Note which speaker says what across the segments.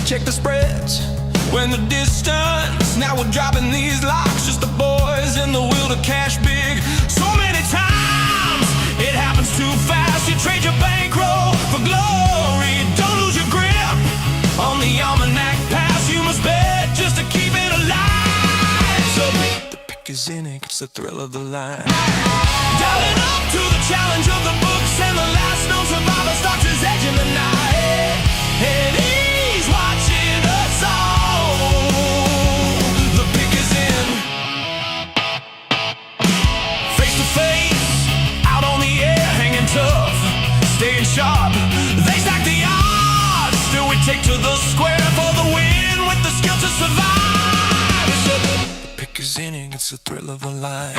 Speaker 1: check the spreads. When the distance, now we're dropping these locks. Just the boys in the will to cash big. So many times, it happens too fast. You trade your bankroll for glory. Don't lose your grip on the almanac pass. You must bet just to keep it alive. So the pick is in it, it's the thrill of the line. Dialing up to the challenge of the books, and the last known survivor starts his edge in the night. And he's watching us all. The pick is in. Face to face, out on the air, hanging tough, staying sharp. They stack the odds, still we take to the square for the win with the skill to survive. The pick is in it, it's the thrill of the line.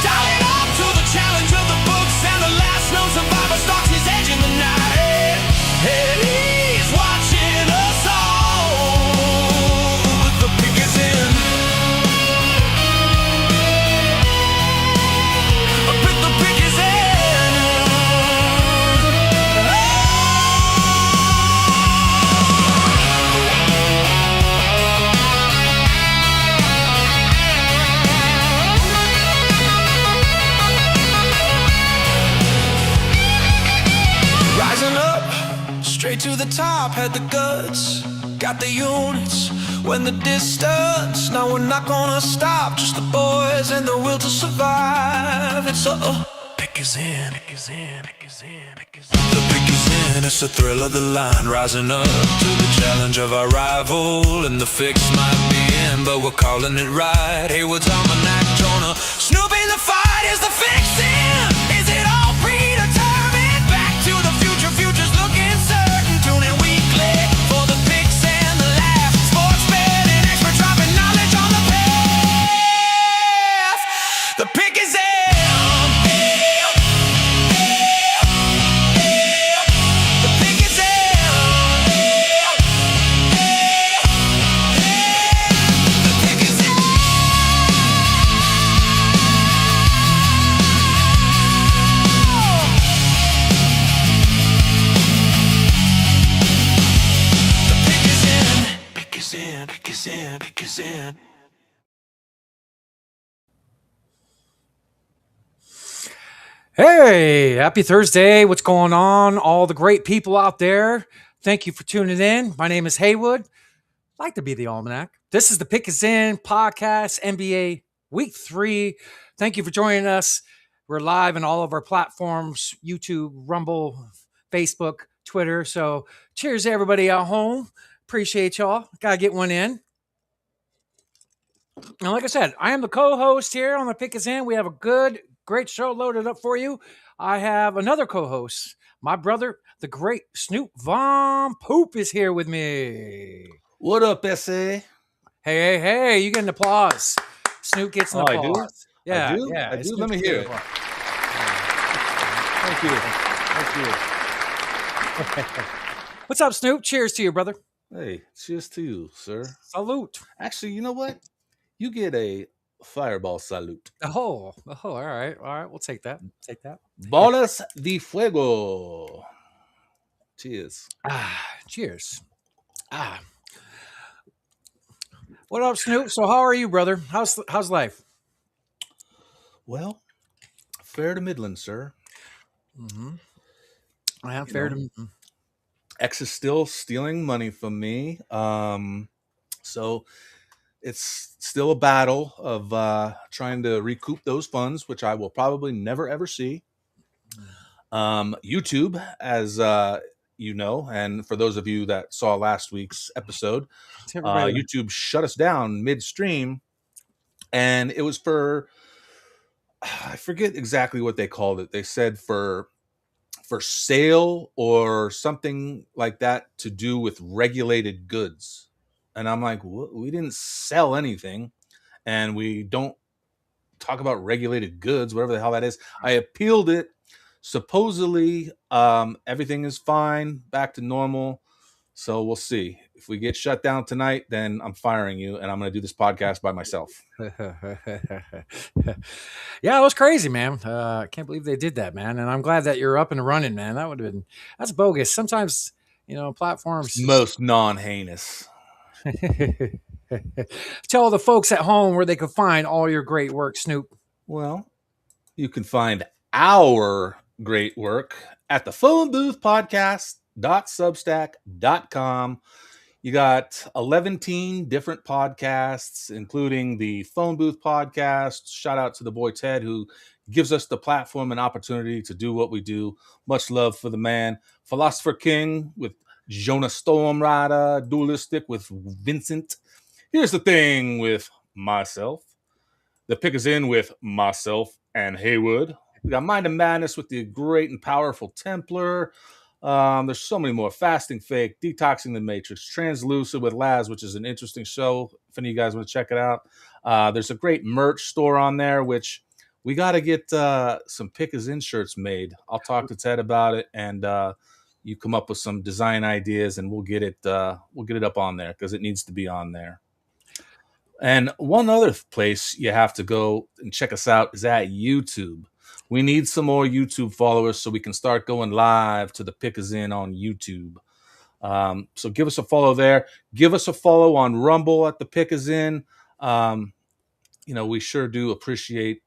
Speaker 1: Dialing up to the challenge of the books, and the last known survivor stalks his edge in the night. And he's watching us all. The pick is in. The pick is in. Rising up, straight to the top, had the guts, got the units. When the distance, now we're not gonna stop. Just the boys and the will to survive. It's a pick is in, pick is in, pick is in, pick is in. The pick is in, it's the thrill of the line. Rising up to the challenge of our rival, and the fix might be in, but we're calling it right. Heywood's almanac, Jonah, Snoop in the fight. Is the fix in? Is it all predetermined? Back to the future, future's looking certain. Tune in weekly for the picks and the laughs. Sports betting expert dropping knowledge on the path. The pick is in. The pick is in. The pick is in. Pick is in, pick is in, pick is in.
Speaker 2: Hey, happy Thursday. What's going on? All the great people out there. Thank you for tuning in. My name is Heywood. I'd like to be the Almanac. This is the Pick Is In podcast, NBA Week 3. Thank you for joining us. We're live on all of our platforms, YouTube, Rumble, Facebook, Twitter. So cheers to everybody at home. Appreciate y'all. Got to get one in. And like I said, I am the co-host here on the Pick Is In. We have a great show loaded up for you. I have another co-host. My brother, the great Snoop Von Poop is here with me.
Speaker 3: What up, SA?
Speaker 2: Hey, you get an applause. Snoop gets an applause.
Speaker 3: I do?
Speaker 2: Yeah,
Speaker 3: I do?
Speaker 2: yeah.
Speaker 3: I do?
Speaker 2: Snoop
Speaker 3: Let me
Speaker 2: gets
Speaker 3: hear
Speaker 2: an
Speaker 3: it.
Speaker 2: applause.
Speaker 3: Thank you.
Speaker 2: What's up, Snoop? Cheers to you, brother.
Speaker 3: Hey, cheers to you, sir.
Speaker 2: Salute.
Speaker 3: Actually, you know what? You get a fireball salute.
Speaker 2: Oh, all right. We'll take that.
Speaker 3: Bolas de fuego. Cheers.
Speaker 2: Cheers. What up, Snoop? So how are you, brother? How's life?
Speaker 3: Well, fair to Midland, sir.
Speaker 2: Mm-hmm. I have fair to.
Speaker 3: X is still stealing money from me. So it's still a battle of trying to recoup those funds, which I will probably never, ever see. YouTube, as you know, and for those of you that saw last week's episode, YouTube shut us down midstream, and it was for, I forget exactly what they called it. They said for sale or something like that to do with regulated goods. And I'm like, we didn't sell anything, and we don't talk about regulated goods, whatever the hell that is. I appealed it. Supposedly, everything is fine, back to normal. So we'll see. If we get shut down tonight, then I'm firing you, and I'm going to do this podcast by myself.
Speaker 2: Yeah, it was crazy, man. I can't believe they did that, man. And I'm glad that you're up and running, man. That's bogus. Sometimes, platforms.
Speaker 3: Most non-heinous.
Speaker 2: Tell the folks at home where they can find all your great work, Snoop.
Speaker 3: Well, you can find our great work at the phone booth podcast.substack.com. You got 11 different podcasts, including the Phone Booth podcast. Shout out to the boy Ted, who gives us the platform and opportunity to do what we do. Much love for the man. Philosopher King with Jonah Stormrider. Dualistic with Vincent. Here's the thing with myself. The pick is in with myself and Heywood. We got Mind of Madness with the great and powerful Templar. There's so many more. Fasting Fake, Detoxing the Matrix, Translucid with Laz, which is an interesting show. If any of you guys want to check it out. There's a great merch store on there, which we got to get some Pick Is In shirts made. I'll talk to Ted about it, and you come up with some design ideas, and we'll get it up on there because it needs to be on there. And one other place you have to go and check us out is at YouTube. We need some more YouTube followers so we can start going live to the Pick Is In on YouTube. So give us a follow there. Give us a follow on Rumble at the Pick Is In. We sure do appreciate,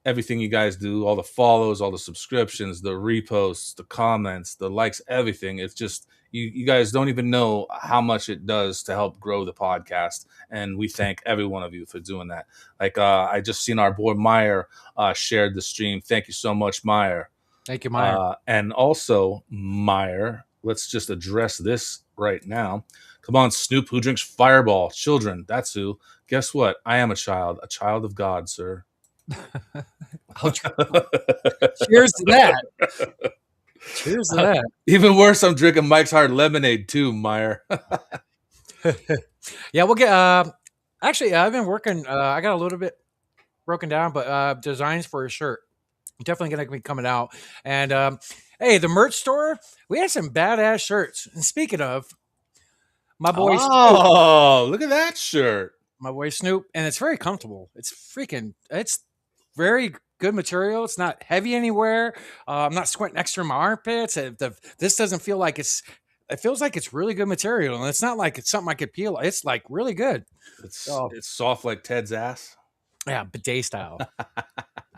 Speaker 3: everything you guys do, all the follows, all the subscriptions, the reposts, the comments, the likes, everything. It's just, you guys don't even know how much it does to help grow the podcast. And we thank every one of you for doing that. Like, I just seen our boy Meyer shared the stream. Thank you so much, Meyer.
Speaker 2: Thank you, Meyer.
Speaker 3: And also, Meyer, let's just address this right now. Come on, Snoop, who drinks Fireball? Children, that's who. Guess what? I am a child of God, sir.
Speaker 2: Cheers to that. Cheers to that.
Speaker 3: Even worse, I'm drinking Mike's Hard Lemonade too, Meyer.
Speaker 2: Yeah, we'll get. Actually, I've been working. I got a little bit broken down, but designs for a shirt. Definitely going to be coming out. And hey, the merch store, we had some badass shirts. And speaking of, my boy
Speaker 3: Snoop, look at that shirt.
Speaker 2: My boy Snoop, and it's very comfortable. It's very good material. It's not heavy anywhere. I'm not squinting extra in my armpits. This doesn't feel like it feels like it's really good material, and it's not like it's something I could peel. It's like really good.
Speaker 3: It's soft like Ted's ass.
Speaker 2: Yeah, bidet style.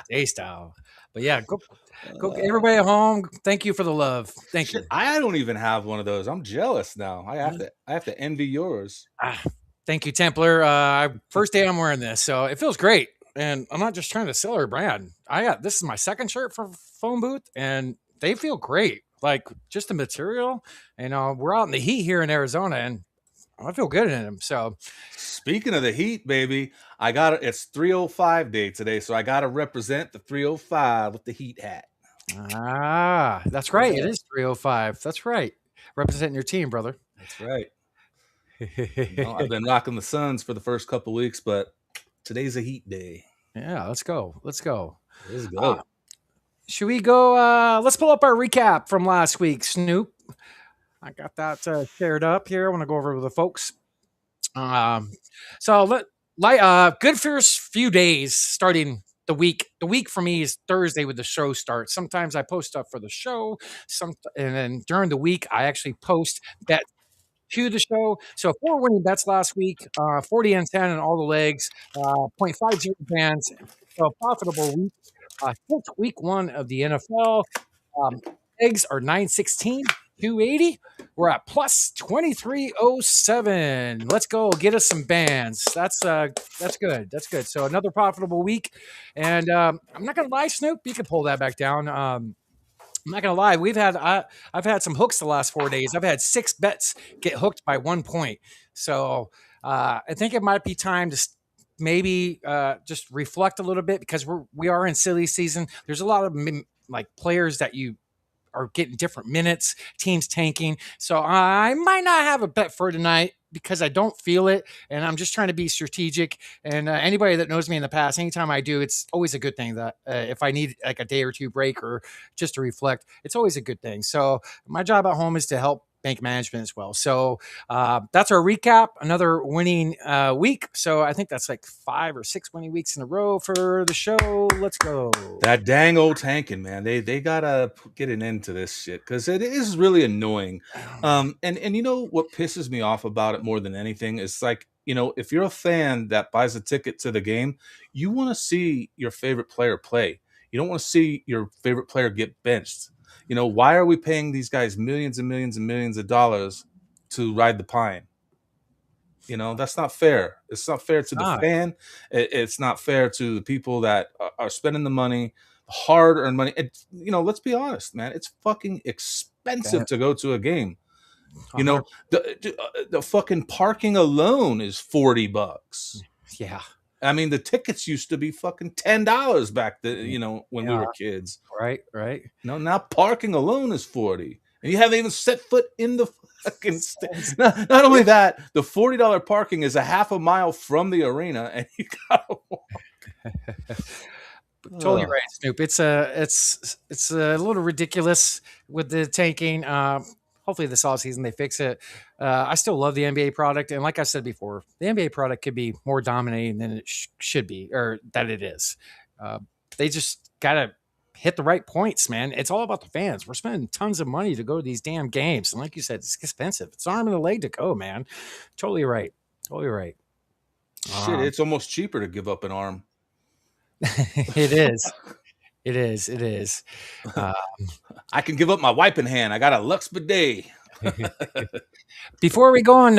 Speaker 2: Bidet style. But yeah, go everybody at home. Thank you for the love. Thank you.
Speaker 3: I don't even have one of those. I'm jealous now. I have to envy yours.
Speaker 2: Thank you, Templar. First day I'm wearing this, so it feels great. And I'm not just trying to sell our brand. This is my second shirt for Phone Booth, and they feel great. Like just the material. We're out in the heat here in Arizona, and I feel good in them. So,
Speaker 3: speaking of the heat, baby, it's 305 day today, so I got to represent the 305 with the heat hat.
Speaker 2: That's right. It is 305. That's right. Representing your team, brother.
Speaker 3: That's right. I've been rocking the Suns for the first couple weeks, but today's a heat day.
Speaker 2: Yeah, let's go.
Speaker 3: Let's go.
Speaker 2: Should we go? Let's pull up our recap from last week, Snoop. I got that shared up here. I want to go over with the folks. Good first few days starting the week. The week for me is Thursday with the show starts. Sometimes I post stuff for the show. And then during the week, I actually post bets to the show. So 4 winning bets last week, 40 and 10 on all the legs, 0.50 bands. So profitable week. Week 1 of the NFL. Eggs are 916. 280. We're at plus 2307. Let's go get us some bands. That's good. That's good. So another profitable week. And I'm not gonna lie, Snoop, you can pull that back down. I'm not gonna lie. I've had some hooks the last 4 days. I've had 6 bets get hooked by 1 point. So I think it might be time to maybe just reflect a little bit because we are in silly season. There's a lot of players that you are getting different minutes, teams tanking. So I might not have a bet for tonight because I don't feel it. And I'm just trying to be strategic. And anybody that knows me in the past, anytime I do, it's always a good thing that if I need like a day or two break or just to reflect, it's always a good thing. So my job at home is to help bank management as well. So that's our recap. Another winning week. So I think that's like 5 or 6 winning weeks in a row for the show. Let's go.
Speaker 3: That dang old tanking, man. They gotta get an end to this shit because it is really annoying. And you know what pisses me off about it more than anything is like, you know, if you're a fan that buys a ticket to the game, you want to see your favorite player play. You don't want to see your favorite player get benched. You know, why are we paying these guys millions and millions and millions of dollars to ride the pine? You know, that's not fair. It's not fair to the fan. It's not fair to the people that are spending the money, hard-earned money. You know, let's be honest, man. It's fucking expensive to go to a game. You know, the fucking parking alone is $40.
Speaker 2: Yeah.
Speaker 3: I mean, the tickets used to be fucking $10 back then, you know, when we were kids.
Speaker 2: Right.
Speaker 3: No, now parking alone is $40. And you haven't even set foot in the fucking not only that, the $40 parking is a half a mile from the arena, and you gotta walk.
Speaker 2: Totally right, Snoop. It's a little ridiculous with the tanking. Hopefully this offseason they fix it. I still love the NBA product, and like I said before, the NBA product could be more dominating than it should be, or that it is. They just gotta hit the right points, man. It's all about the fans. We're spending tons of money to go to these damn games. And like you said, it's expensive. It's an arm and a leg to go, man. Totally right.
Speaker 3: Shit, it's almost cheaper to give up an arm.
Speaker 2: It is.
Speaker 3: I can give up my wiping hand. I got a Lux bidet.
Speaker 2: Before we go on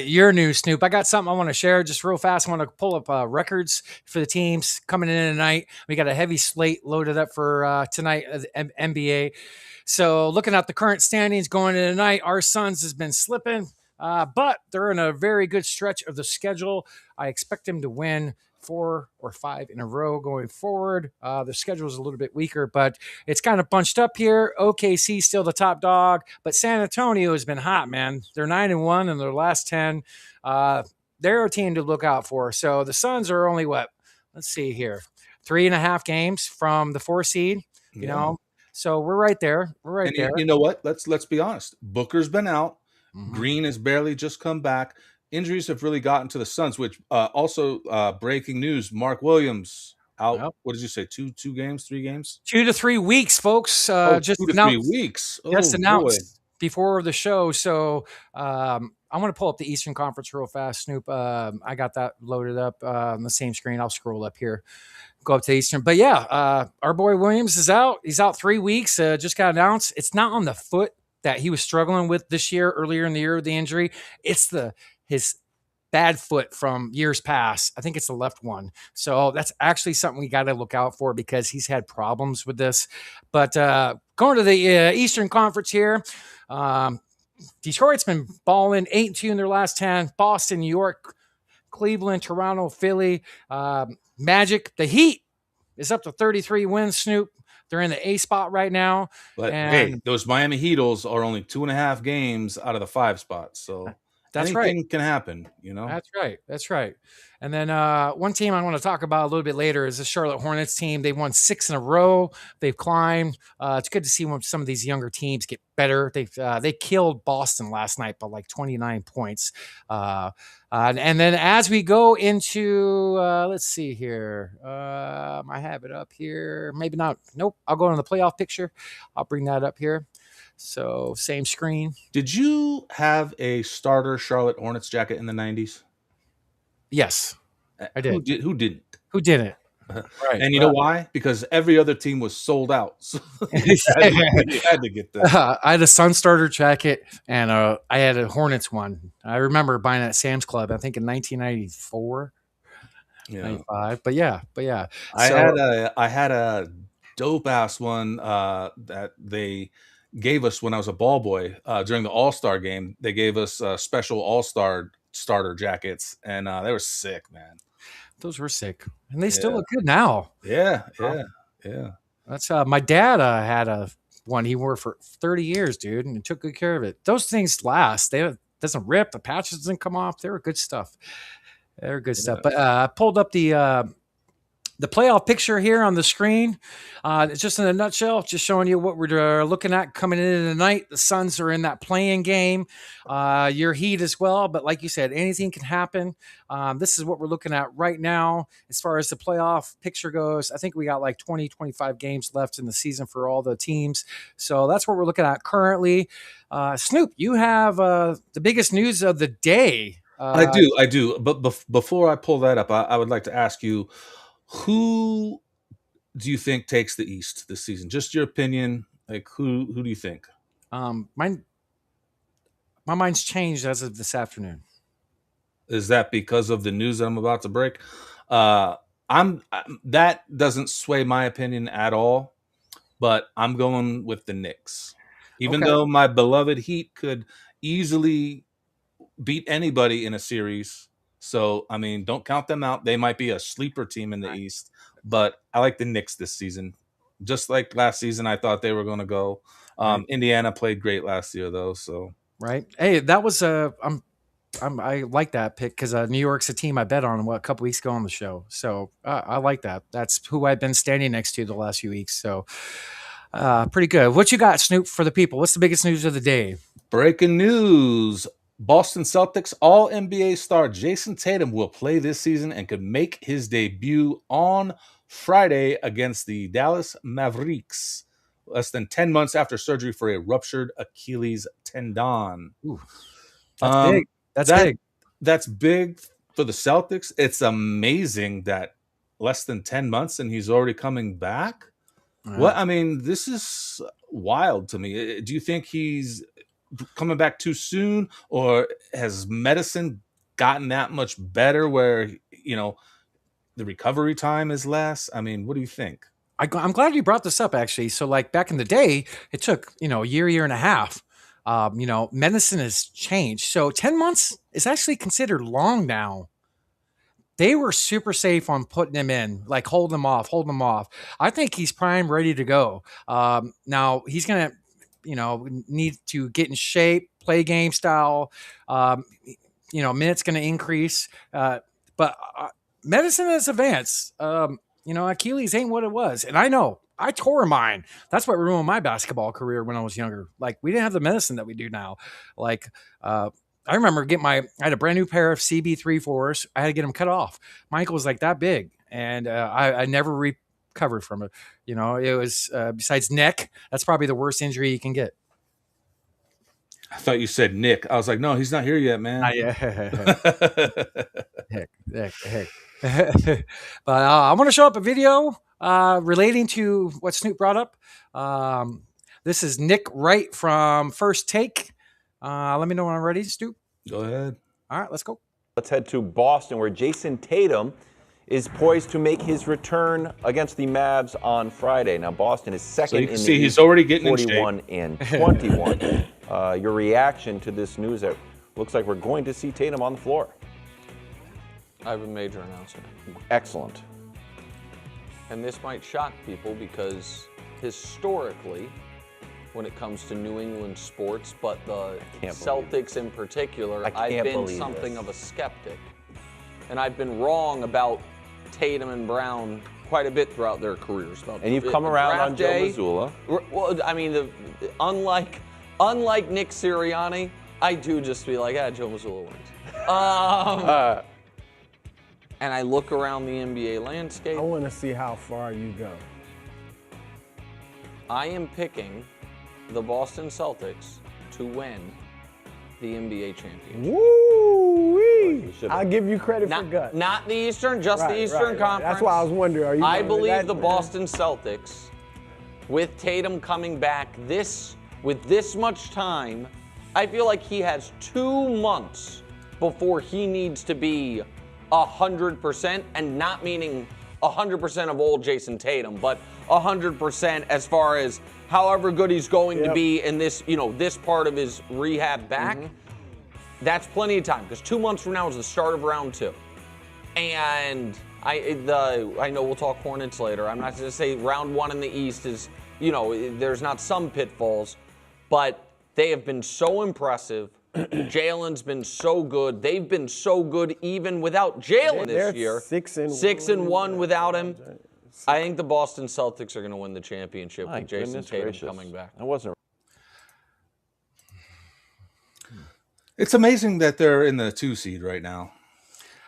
Speaker 2: your news, Snoop, I got something I want to share just real fast. I want to pull up records for the teams coming in tonight. We got a heavy slate loaded up for tonight at the NBA. So looking at the current standings going into tonight, our Suns has been slipping, but they're in a very good stretch of the schedule. I expect them to win 4 or 5 in a row going forward. The schedule is a little bit weaker, but it's kind of bunched up here. OKC still the top dog, but San Antonio has been hot, man. They're 9-1 in their last 10. They're a team to look out for. So the Suns are only what? Let's see here. 3.5 games from the 4 seed, you know. So we're right there. We're right there.
Speaker 3: You know what? Let's be honest. Booker's been out. Green has barely just come back. Injuries have really gotten to the Suns, which also breaking news, Mark Williams out. Yep. What did you say? 2 games, 3 games?
Speaker 2: 2 to 3 weeks, folks.
Speaker 3: Just 2 to 3 weeks.
Speaker 2: Just announced before the show. So I want to pull up the Eastern Conference real fast, Snoop. I got that loaded up on the same screen. I'll scroll up here. Go up to Eastern. But yeah, our boy Williams is out. He's out 3 weeks. Just got announced. It's not on the foot that he was struggling with this year, earlier in the year with the injury. It's his bad foot from years past. I think it's the left one. So that's actually something we got to look out for because he's had problems with this. But going to the Eastern Conference here, Detroit's been balling 8-2 in their last 10. Boston, New York, Cleveland, Toronto, Philly, Magic. The Heat is up to 33 wins, Snoop. They're in the A spot right now.
Speaker 3: But hey, those Miami Heatles are only 2.5 games out of the 5 spots. So anything can happen, you know?
Speaker 2: That's right. And then one team I want to talk about a little bit later is the Charlotte Hornets team. They've won 6 in a row. They've climbed. It's good to see when some of these younger teams get better. They killed Boston last night by like 29 points. And then as we go into, let's see here. I have it up here. Maybe not. Nope. I'll go into the playoff picture. I'll bring that up here. So same screen.
Speaker 3: Did you have a starter Charlotte Hornets jacket in the 90s?
Speaker 2: Yes, I did.
Speaker 3: Who didn't?
Speaker 2: Who didn't?
Speaker 3: Right. And you know why? Because every other team was sold out. So you had to get that.
Speaker 2: I had a Sun starter jacket and I had a Hornets one. I remember buying it at Sam's Club, I think in 1994, 95. But yeah.
Speaker 3: I had a dope ass one that they gave us when I was a ball boy during the All-Star game. They gave us special All-Star starter jackets, and they were sick, man.
Speaker 2: Those were sick, and they still look good now.
Speaker 3: Yeah.
Speaker 2: That's my dad had a one he wore for 30 years, dude, and took good care of it. Those things last. They doesn't rip. The patches doesn't come off. They were good stuff. But I pulled up the the playoff picture here on the screen. It's just in a nutshell, just showing you what we're looking at coming into tonight. The Suns are in that playing game. Your Heat as well. But like you said, anything can happen. This is what we're looking at right now as far as the playoff picture goes. I think we got like 20, 25 games left in the season for all the teams. So that's what we're looking at currently. Snoop, you have the biggest news of the day.
Speaker 3: I do. But before I pull that up, I would like to ask you, who do you think takes the East this season? Just your opinion. Like, who do you think?
Speaker 2: My mind's changed as of this afternoon.
Speaker 3: Is that because of the news that I'm about to break? That doesn't sway my opinion at all, but I'm going with the Knicks. Even though my beloved Heat could easily beat anybody in a series. So, I mean, don't count them out. They might be a sleeper team in the East, but I like the Knicks this season. Just like last season, I thought they were going to go. Indiana played great last year, though. So
Speaker 2: right. Hey, that was I like that pick because New York's a team I bet on a couple weeks ago on the show. So I like that. That's who I've been standing next to the last few weeks. So pretty good. What you got, Snoop, for the people? What's the biggest news of the day?
Speaker 3: Breaking news. Boston Celtics All-NBA star Jayson Tatum will play this season and could make his debut on Friday against the Dallas Mavericks, less than 10 months after surgery for a ruptured Achilles tendon.
Speaker 2: Ooh, that's big. That's big.
Speaker 3: That's big for the Celtics. It's amazing that less than 10 months and he's already coming back. What? I mean, this is wild to me. Do you think he's coming back too soon, or has medicine gotten that much better where, the recovery time is less? I mean, what do you think?
Speaker 2: I'm glad you brought this up, actually. So like back in the day, it took, a year and a half. Medicine has changed. So 10 months is actually considered long now. They were super safe on putting him in, like hold him off. I think he's prime, ready to go. Now he's going to, need to get in shape, play game style. Minutes going to increase. But medicine has advanced. Achilles ain't what it was. And I know I tore mine. That's what ruined my basketball career when I was younger. Like, we didn't have the medicine that we do now. Like, I remember I had a brand new pair of CB34s. I had to get them cut off. My ankle was like that big. And I never recovered from it. It was, besides neck, that's probably the worst injury you can get.
Speaker 3: I thought you said Nick. I was like, no, he's not here yet, man.
Speaker 2: Heck. But I want to show up a video relating to what Snoop brought up. This is Nick Wright from First Take. Let me know when I'm ready, Snoop.
Speaker 3: Go ahead.
Speaker 2: All right, let's go.
Speaker 4: Let's head to Boston, where Jayson Tatum is poised to make his return against the Mavs on Friday. Now, Boston is second in the East,
Speaker 3: he's already getting
Speaker 4: 41 and 21. Your reaction to this news that looks like we're going to see Tatum on the floor?
Speaker 5: I have a major announcement.
Speaker 4: Excellent.
Speaker 5: And this might shock people because historically, when it comes to New England sports, but the Celtics in particular, I've been something of a skeptic. And I've been wrong about Tatum and Brown quite a bit throughout their careers.
Speaker 4: And you've come around on Joe Mazzulla.
Speaker 5: Well, I mean, unlike Nick Sirianni, I do just be like, Joe Mazzulla wins. And I look around the NBA landscape.
Speaker 6: I want to see how far you go.
Speaker 5: I am picking the Boston Celtics to win the NBA championship.
Speaker 6: Woo-wee! I'll give you credit for guts.
Speaker 5: Not the Eastern, just the Eastern Conference.
Speaker 6: That's why I was wondering,
Speaker 5: I believe the Boston Celtics, with Tatum coming back with this much time, I feel like he has 2 months before he needs to be 100%, and not meaning 100% of old Jayson Tatum, but 100% as far as however good he's going to be in this, this part of his rehab back. That's plenty of time, because 2 months from now is the start of round 2. And I know we'll talk Hornets later. I'm not going to say round 1 in the East is, there's not some pitfalls, but they have been so impressive Jalen's been so good. They've been so good even without Jalen this year. 6-1 without him. I think the Boston Celtics are going to win the championship with Jayson Tatum coming back.
Speaker 4: I wasn't.
Speaker 3: It's amazing that they're in the 2 seed right now.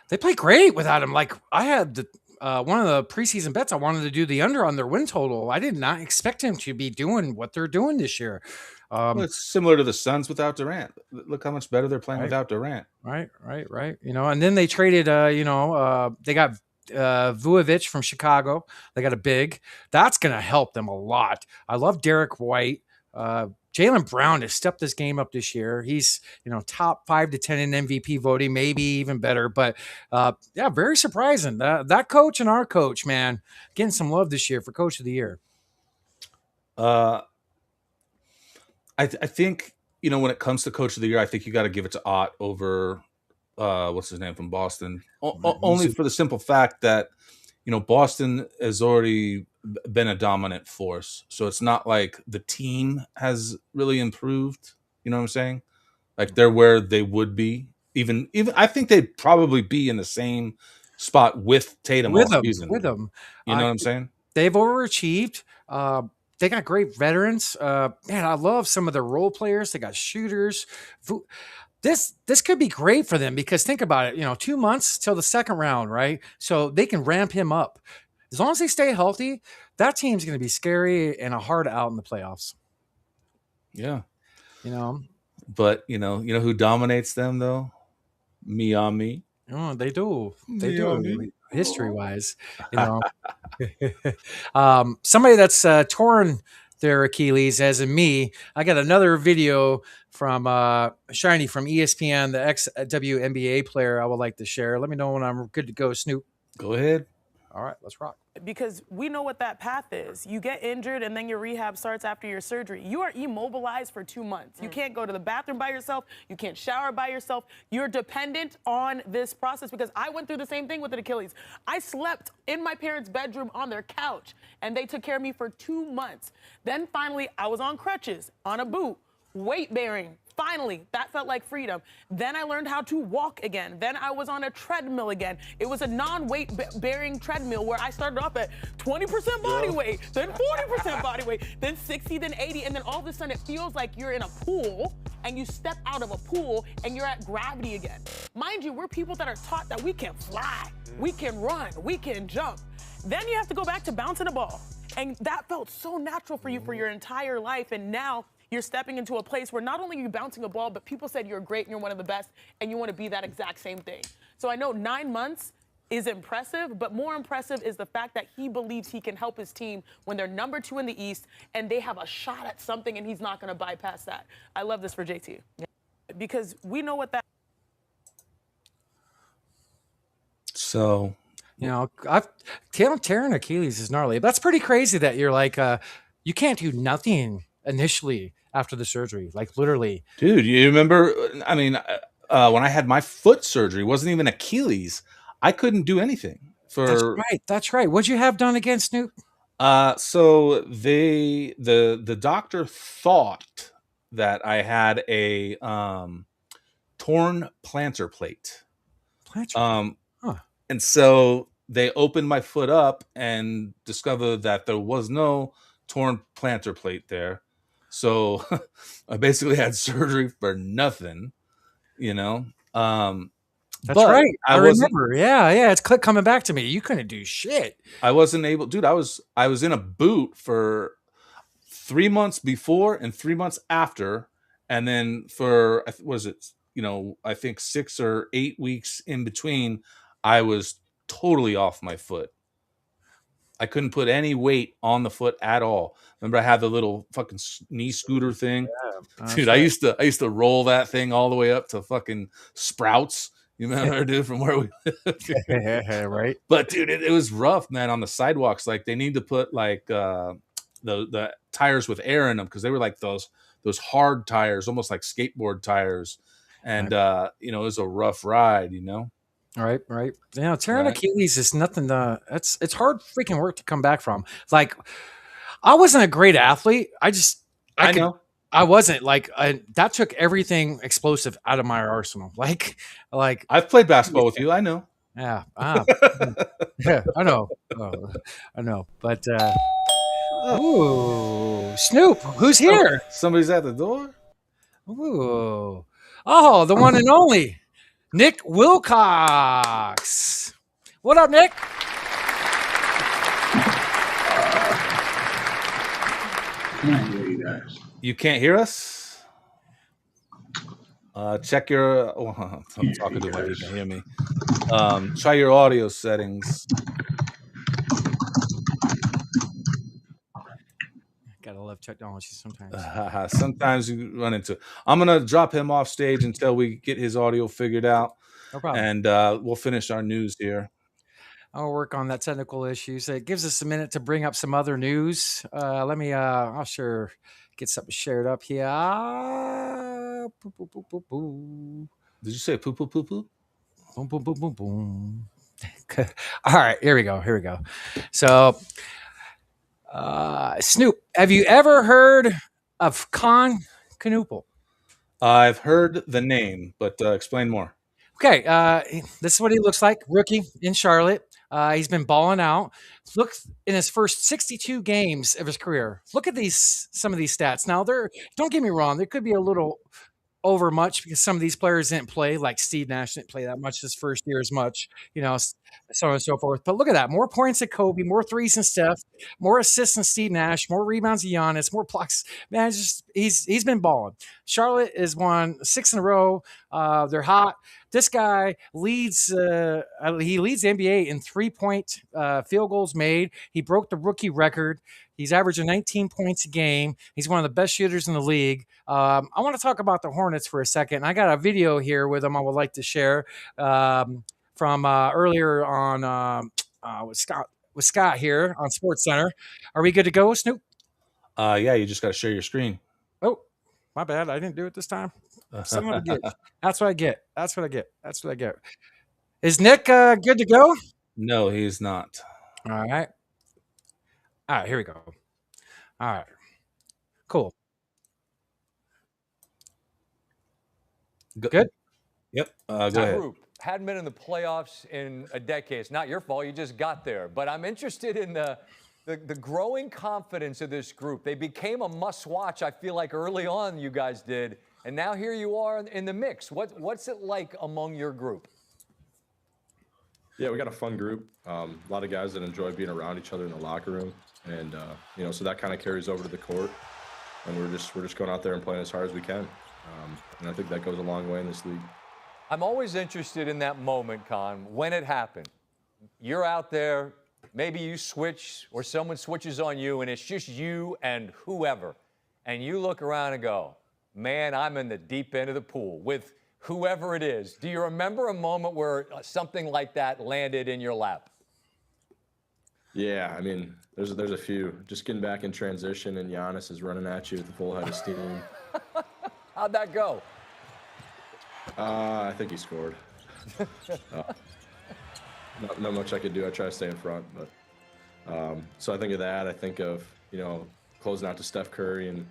Speaker 2: They play great without him. Like I had one of the preseason bets. I wanted to do the under on their win total. I did not expect him to be doing what they're doing this year.
Speaker 3: Well, it's similar to the Suns without Durant. Look how much better they're playing without Durant.
Speaker 2: Right. And then they traded. They got Vujovic from Chicago. They got a big. That's going to help them a lot. I love Derek White. Jaylen Brown has stepped this game up this year. He's, top 5 to 10 in MVP voting, maybe even better. But very surprising. That coach and our coach, man, getting some love this year for Coach of the Year.
Speaker 3: I think, when it comes to Coach of the Year, I think you got to give it to Ott over what's his name from Boston. Only for the simple fact that, Boston has already been a dominant force. So it's not like the team has really improved. You know what I'm saying? Like they're where they would be. Even I think they'd probably be in the same spot with Tatum all season.
Speaker 2: With them.
Speaker 3: You know what I'm saying?
Speaker 2: They've overachieved. They got great veterans. Man, I love some of their role players. They got shooters. This could be great for them because think about it. 2 months till the second round, right? So they can ramp him up. As long as they stay healthy, that team's going to be scary and a hard out in the playoffs.
Speaker 3: Yeah.
Speaker 2: But
Speaker 3: you know who dominates them though? Me on me.
Speaker 2: Oh, they do. They
Speaker 3: Me on
Speaker 2: do.
Speaker 3: me.
Speaker 2: History-wise, somebody that's torn their Achilles, as in me. I got another video from Shiny from ESPN, the ex-WNBA player I would like to share. Let me know when I'm good to go, Snoop.
Speaker 3: Go ahead.
Speaker 2: All right, let's rock.
Speaker 7: Because we know what that path is. You get injured and then your rehab starts after your surgery. You are immobilized for 2 months. You can't go to the bathroom by yourself. You can't shower by yourself. You're dependent on this process because I went through the same thing with an Achilles. I slept in my parents' bedroom on their couch and they took care of me for 2 months. Then finally I was on crutches, on a boot, weight bearing. Finally, that felt like freedom. Then I learned how to walk again. Then I was on a treadmill again. It was a non-weight bearing treadmill where I started off at 20% body weight, then 40% body weight, then 60, then 80, and then all of a sudden it feels like you're in a pool and you step out of a pool and you're at gravity again. Mind you, we're people that are taught that we can fly, we can run, we can jump. Then you have to go back to bouncing a ball. And that felt so natural for you for your entire life. And now you're stepping into a place where not only are you bouncing a ball, but people said you're great and you're one of the best, and you want to be that exact same thing. So I know 9 months is impressive, but more impressive is the fact that he believes he can help his team when they're number 2 in the East and they have a shot at something and he's not going to bypass that. I love this for JT. Because we know what that...
Speaker 3: So...
Speaker 2: tearing Achilles is gnarly. That's pretty crazy that you're like, you can't do nothing initially after the surgery, like literally.
Speaker 3: Dude, you remember, when I had my foot surgery, it wasn't even Achilles. I couldn't do anything.
Speaker 2: That's right. What'd you have done again, Snoop?
Speaker 3: So the doctor thought that I had a torn plantar plate. And so they opened my foot up and discovered that there was no torn plantar plate there. So I basically had surgery for nothing, That's
Speaker 2: right. I remember. Yeah. It's coming back to me. You couldn't do shit.
Speaker 3: I wasn't able, dude. I was in a boot for 3 months before and 3 months after. And then for, I think 6 or 8 weeks in between, I was totally off my foot. I couldn't put any weight on the foot at all. Remember, I had the little fucking knee scooter thing. Yeah, dude, right. I used to roll that thing all the way up to fucking Sprouts. You remember, dude, from where we
Speaker 2: live? Right.
Speaker 3: But dude, it was rough, man. On the sidewalks, like they need to put like the tires with air in them because they were like those hard tires, almost like skateboard tires, and it was a rough ride,
Speaker 2: Right. Tearing Achilles is nothing. It's hard freaking work to come back from. Like, I wasn't a great athlete. I I wasn't like that took everything explosive out of my arsenal. Like
Speaker 3: I've played basketball with you. I know.
Speaker 2: yeah, yeah, I know, I know. But ooh, Snoop, who's here?
Speaker 3: Somebody's at the door.
Speaker 2: Ooh, oh, the one and only Nick Wilcox. What up, Nick?
Speaker 3: You can't hear us? Check your. Oh, I'm talking to him. You can hear me. Try your audio settings.
Speaker 2: Gotta love technology sometimes.
Speaker 3: Sometimes you run into it. I'm gonna drop him off stage until we get his audio figured out.
Speaker 2: No problem.
Speaker 3: And we'll finish our news here.
Speaker 2: I'll work on that technical issues. It gives us a minute to bring up some other news. Let me. I'll sure get something shared up here. Poo, poo, poo, poo, poo.
Speaker 3: Did you say poo poo poo poo?
Speaker 2: Boom boom boom boom boom. All right, here we go. Here we go. So, Snoop, have you ever heard of Kon Knueppel?
Speaker 3: I've heard the name, but explain more.
Speaker 2: Okay, this is what he looks like. Rookie in Charlotte. He's been balling out. Look in his first 62 games of his career. Look at some of these stats. Now, don't get me wrong, there could be a little over much because some of these players didn't play, like Steve Nash didn't play that much his first year as much, so on and so forth. But look at that. More points than Kobe, more threes than Steph, more assists than Steve Nash, more rebounds than Giannis, more blocks. Man, he's been balling. Charlotte has won 6 in a row. They're hot. This guy leads the NBA in 3-point field goals made. He broke the rookie record. He's averaging 19 points a game. He's one of the best shooters in the league. I want to talk about the Hornets for a second. I got a video here with him I would like to share from earlier on with Scott here on SportsCenter. Are we good to go, Snoop?
Speaker 3: Yeah, you just got to share your screen.
Speaker 2: Oh, my bad. I didn't do it this time. Son of a bitch. That's what I get. That's what I get. That's what I get. Is Nick good to go?
Speaker 3: No, he's not.
Speaker 2: All right. All right, here we go. All right. Cool. Good?
Speaker 3: Yep. Go ahead.
Speaker 8: Group hadn't been in the playoffs in a decade. It's not your fault. You just got there. But I'm interested in the growing confidence of this group. They became a must-watch, I feel like, early on you guys did. And now here you are in the mix. What's it like among your group?
Speaker 9: Yeah, we got a fun group. A lot of guys that enjoy being around each other in the locker room. And, so that kind of carries over to the court. And we're just going out there and playing as hard as we can. And I think that goes a long way in this league.
Speaker 8: I'm always interested in that moment, Kon, when it happened. You're out there, maybe you switch or someone switches on you, and it's just you and whoever. And you look around and go, man, I'm in the deep end of the pool with whoever it is. Do you remember a moment where something like that landed in your lap?
Speaker 9: Yeah, I mean, there's a few. Just getting back in transition, and Giannis is running at you with a full head of steam.
Speaker 8: How'd that go?
Speaker 9: I think he scored. Not much I could do. I try to stay in front, but so I think of that. I think of closing out to Steph Curry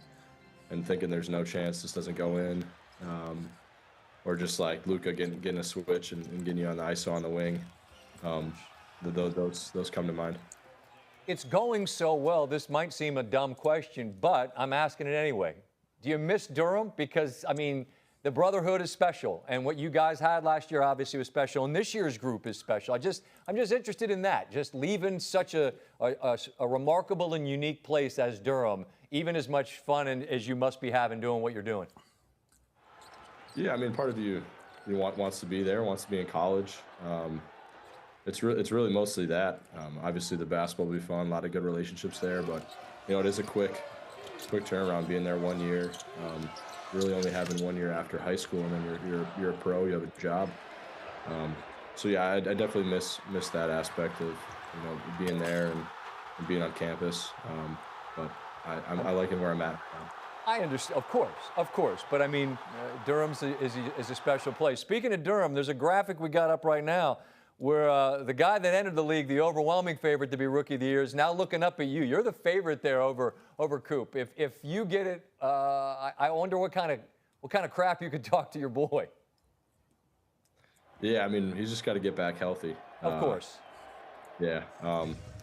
Speaker 9: and thinking there's no chance this doesn't go in, or just like Luka getting a switch and getting you on the ISO on the wing. Those come to mind.
Speaker 8: It's going so well. This might seem a dumb question, but I'm asking it anyway. Do you miss Durham? Because I mean, the brotherhood is special, and what you guys had last year obviously was special, and this year's group is special. I'm just interested in that. Just leaving such a remarkable and unique place as Durham, even as much fun as you must be having doing what you're doing.
Speaker 9: Yeah, I mean, part of you wants to be there, wants to be in college. It's really mostly that. Obviously, the basketball will be fun, a lot of good relationships there, but it is a quick turnaround being there 1 year. Really only having 1 year after high school, and then you're a pro, you have a job. So yeah, I definitely miss that aspect of being there and being on campus. But I like it where I'm at.
Speaker 8: I understand, of course. But I mean, Durham's is a special place. Speaking of Durham, there's a graphic we got up right now where the guy that entered the league, the overwhelming favorite to be Rookie of the Year, is now looking up at you. You're the favorite there over Coop. If you get it, I wonder what kind of crap you could talk to your boy.
Speaker 9: Yeah, I mean, he's just got to get back healthy.
Speaker 8: Of course.
Speaker 9: Yeah.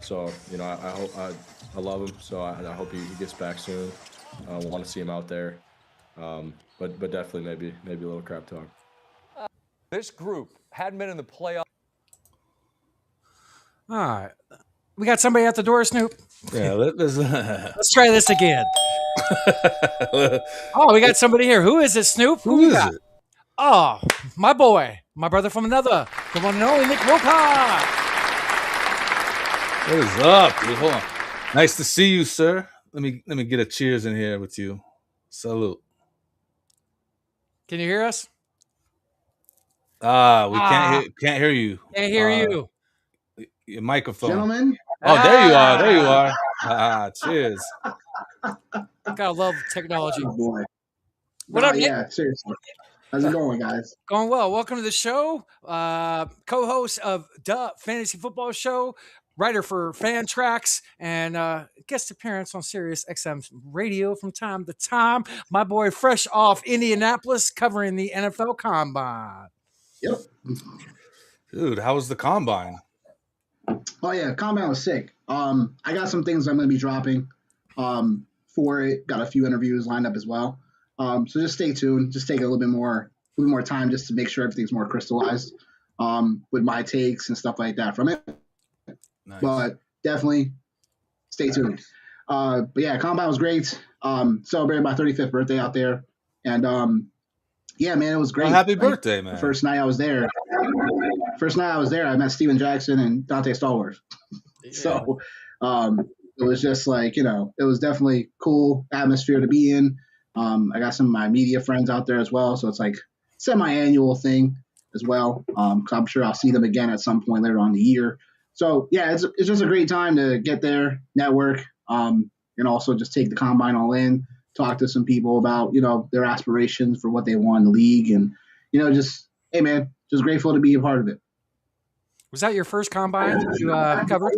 Speaker 9: So I hope I love him. So I hope he gets back soon. I want to see him out there. But definitely maybe a little crap talk.
Speaker 8: This group hadn't been in the playoffs.
Speaker 2: All right. We got somebody at the door, Snoop.
Speaker 3: Yeah,
Speaker 2: Let's try this again. Oh, we got somebody here. Who is it, Snoop?
Speaker 3: Who is it?
Speaker 2: Oh, my boy. My brother from another. The one and only Nick Wilcox.
Speaker 3: What is up, dude? Hold on. Nice to see you, sir. Let me get a cheers in here with you. Salute.
Speaker 2: Can you hear us?
Speaker 3: We can't hear you.
Speaker 2: Can't hear you.
Speaker 3: Your microphone.
Speaker 10: Gentlemen.
Speaker 3: Oh, there you are. There you are. Cheers.
Speaker 2: Gotta love technology.
Speaker 10: Oh, boy.
Speaker 2: What up, Nick?
Speaker 10: Yeah, seriously. How's it going, guys?
Speaker 2: Going well. Welcome to the show. Co-host of the Fantasy Football Show, writer for Fantrax, and guest appearance on Sirius XM Radio from time to time. My boy, fresh off Indianapolis, covering the NFL Combine.
Speaker 10: Yep.
Speaker 3: Dude, how was the Combine?
Speaker 10: Oh yeah, Combine was sick. I got some things I'm going to be dropping for it. Got a few interviews lined up as well. So just stay tuned. Just take a little bit more time just to make sure everything's more crystallized with my takes and stuff like that from it.
Speaker 3: Nice.
Speaker 10: But definitely stay tuned. But yeah, Combine was great. Celebrated my 35th birthday out there, and yeah, man, it was great.
Speaker 3: Well, happy birthday, man!
Speaker 10: The first night I was there, I met Steven Jackson and Dante Stallworth. Yeah. So it was just like, it was definitely cool atmosphere to be in. I got some of my media friends out there as well, so it's like semi-annual thing as well. Because I'm sure I'll see them again at some point later on in the year. So yeah, it's just a great time to get there, network, and also just take the Combine all in, talk to some people about their aspirations for what they want in the league, and just hey man, just grateful to be a part of it.
Speaker 2: Was that your first Combine that you covered?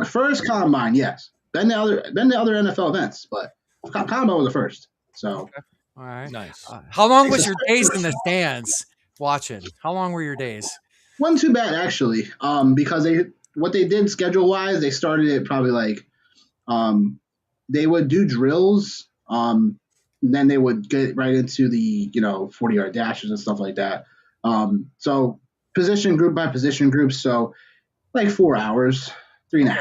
Speaker 10: First Combine, yes. Been the other NFL events, but Combine was the first. So,
Speaker 2: okay. All right,
Speaker 3: nice.
Speaker 2: How long was your days in the stands watching? How long were your days?
Speaker 10: Wasn't too bad actually, because what they did schedule wise, they started it probably like they would do drills, and then they would get right into the 40-yard dashes and stuff like that. So position group by position group, so like 4 hours, 3.5. You know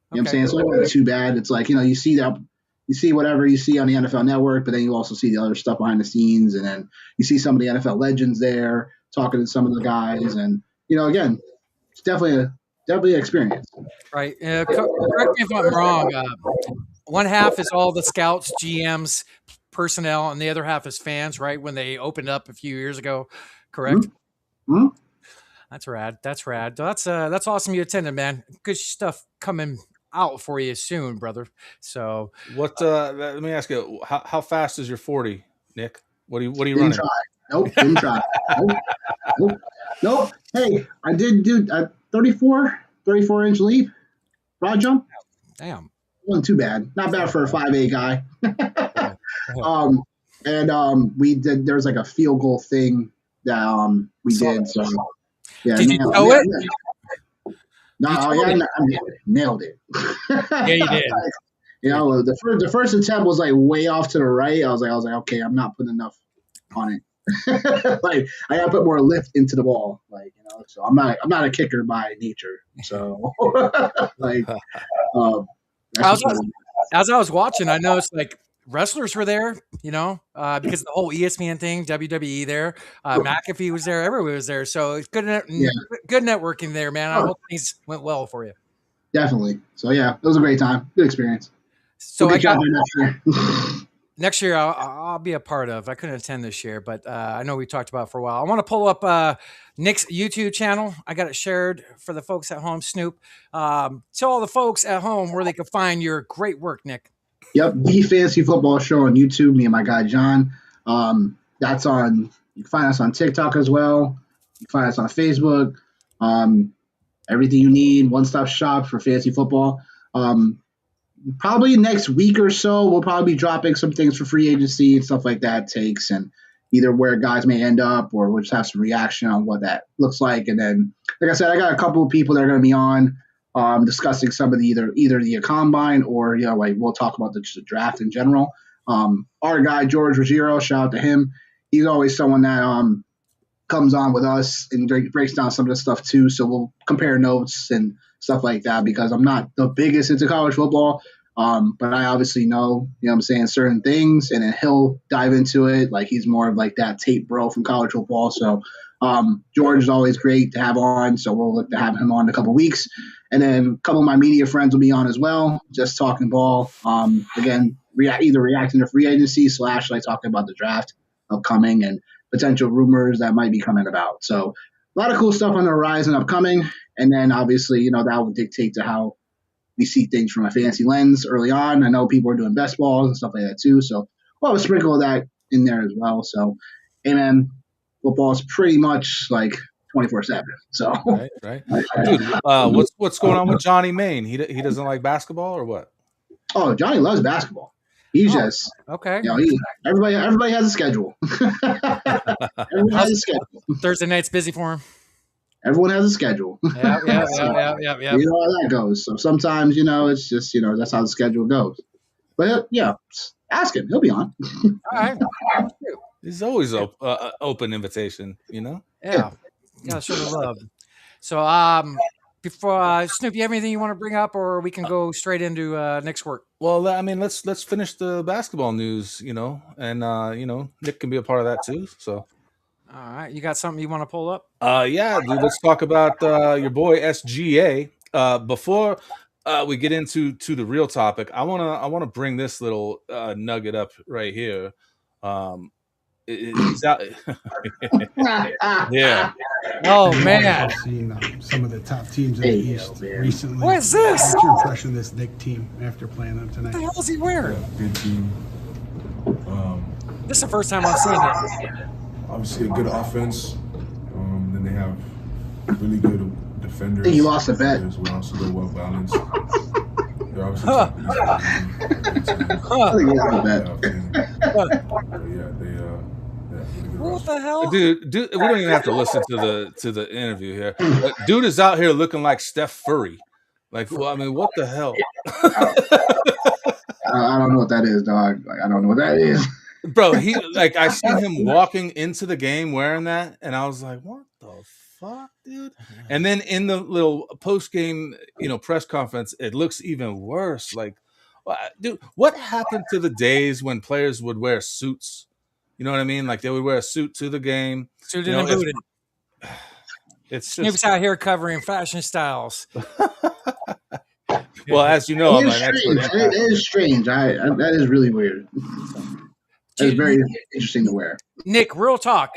Speaker 10: what I'm saying? So it wasn't too bad. It's like, you see whatever you see on the NFL Network, but then you also see the other stuff behind the scenes, and then you see some of the NFL legends there talking to some of the guys, and again, it's definitely an experience.
Speaker 2: Right. Correct me if I'm wrong. One half is all the scouts, GMs, personnel, and the other half is fans. Right, when they opened up a few years ago, correct?
Speaker 10: Mm-hmm.
Speaker 2: That's rad. That's awesome. You attended, man. Good stuff coming out for you soon, brother. So
Speaker 3: what? Let me ask you, how fast is your 40, Nick? What are you
Speaker 10: didn't
Speaker 3: running?
Speaker 10: Try. Nope, didn't try. Nope. Hey, I did do a 34-inch leap, broad jump.
Speaker 2: Damn,
Speaker 10: wasn't too bad. Not bad for a 5'8" guy. We did. There was like a field goal thing that we did. So yeah.
Speaker 2: Did you throw it?
Speaker 10: No, I nailed it.
Speaker 2: Yeah, you did.
Speaker 10: The first attempt was like way off to the right. I was like, okay, I'm not putting enough on it. Like I gotta put more lift into the ball. Like, so I'm not a kicker by nature. So like
Speaker 2: as I was watching, I noticed like wrestlers were there, because of the whole ESPN thing, WWE there, McAfee was there, everyone was there. So it's good networking there, man. I hope things went well for you.
Speaker 10: Definitely. So yeah, it was a great time. Good experience.
Speaker 2: So next year I'll be a part of. I couldn't attend this year, but I know we talked about it for a while. I want to pull up Nick's YouTube channel. I got it shared for the folks at home. Snoop, tell all the folks at home where they can find your great work, Nick.
Speaker 10: Yep, the Fantasy Football Show on YouTube. Me and my guy John. That's on. You can find us on TikTok as well. You can find us on Facebook. Everything you need, one-stop shop for fantasy football. Probably next week or so, we'll probably be dropping some things for free agency and stuff like that, takes, and either where guys may end up, or we'll just have some reaction on what that looks like. And then, like I said, I got a couple of people that are going to be on discussing some of the either the combine or like we'll talk about just the draft in general. Our guy George Ruggiero, shout out to him. He's always someone that comes on with us and breaks down some of the stuff too. So we'll compare notes and stuff like that, because I'm not the biggest into college football. But I obviously know, what I'm saying, certain things, and then he'll dive into it. Like, he's more of like that tape bro from college football. So George is always great to have on. So we'll look to have him on in a couple weeks. And then a couple of my media friends will be on as well, just talking ball. Again, either reacting to free agency / like talking about the draft upcoming and potential rumors that might be coming about. So a lot of cool stuff on the horizon upcoming. And then obviously, that will dictate to how we see things from a fantasy lens early on. I know people are doing best balls and stuff like that too. So we'll have a sprinkle of that in there as well. So, hey man, football is pretty much like 24/7. So
Speaker 3: right. Dude, what's going on with Johnny Main? He doesn't like basketball or what?
Speaker 10: Oh, Johnny loves basketball. He's just
Speaker 2: okay.
Speaker 10: Everybody has a schedule. Everyone has a schedule.
Speaker 2: Thursday night's busy for him.
Speaker 10: Everyone has a schedule.
Speaker 2: Yeah.
Speaker 10: You know how that goes. So sometimes, it's just, that's how the schedule goes. But ask him. He'll be on.
Speaker 2: All right.
Speaker 3: There's always open invitation,
Speaker 2: Yeah. Show the love. So before Snoop, you have anything you want to bring up, or we can go straight into Nick's work?
Speaker 3: Well, I mean, let's finish the basketball news, and Nick can be a part of that too. So.
Speaker 2: All right, you got something you want to pull up?
Speaker 3: Yeah, dude. Let's talk about your boy SGA. Before we get into the real topic, I wanna bring this little nugget up right here. He's out. Yeah.
Speaker 2: Oh man.
Speaker 11: Seen some of the top teams in the East recently.
Speaker 2: What is this?
Speaker 11: What's your impression of this Nick team after playing them tonight?
Speaker 2: What the hell is he wearing?
Speaker 12: Good team.
Speaker 2: This is the first time I've seen it.
Speaker 12: Obviously a good offense. Then they have really good defenders.
Speaker 10: I think you lost a bet.
Speaker 12: As well, so they're well balanced. They're obviously
Speaker 10: I think you lost a bet.
Speaker 2: What the hell,
Speaker 3: dude? We don't even have to listen to the interview here. But dude is out here looking like Steph Curry. Like, well, I mean, what the hell?
Speaker 10: I don't know what that is, dog. Like, I don't know what that is.
Speaker 3: Bro, I seen him walking into the game wearing that, and I was like, what the fuck, dude? And then in the little post-game, press conference, it looks even worse. Like, dude, what happened to the days when players would wear suits? You know what I mean? Like, they would wear a suit to the game.
Speaker 2: Suited and booted.
Speaker 3: It's
Speaker 2: Snoop's out here covering fashion styles.
Speaker 3: Well, as you know, I'm an expert.
Speaker 10: It is strange. That is really weird. It's very interesting to wear.
Speaker 2: Nick, real talk.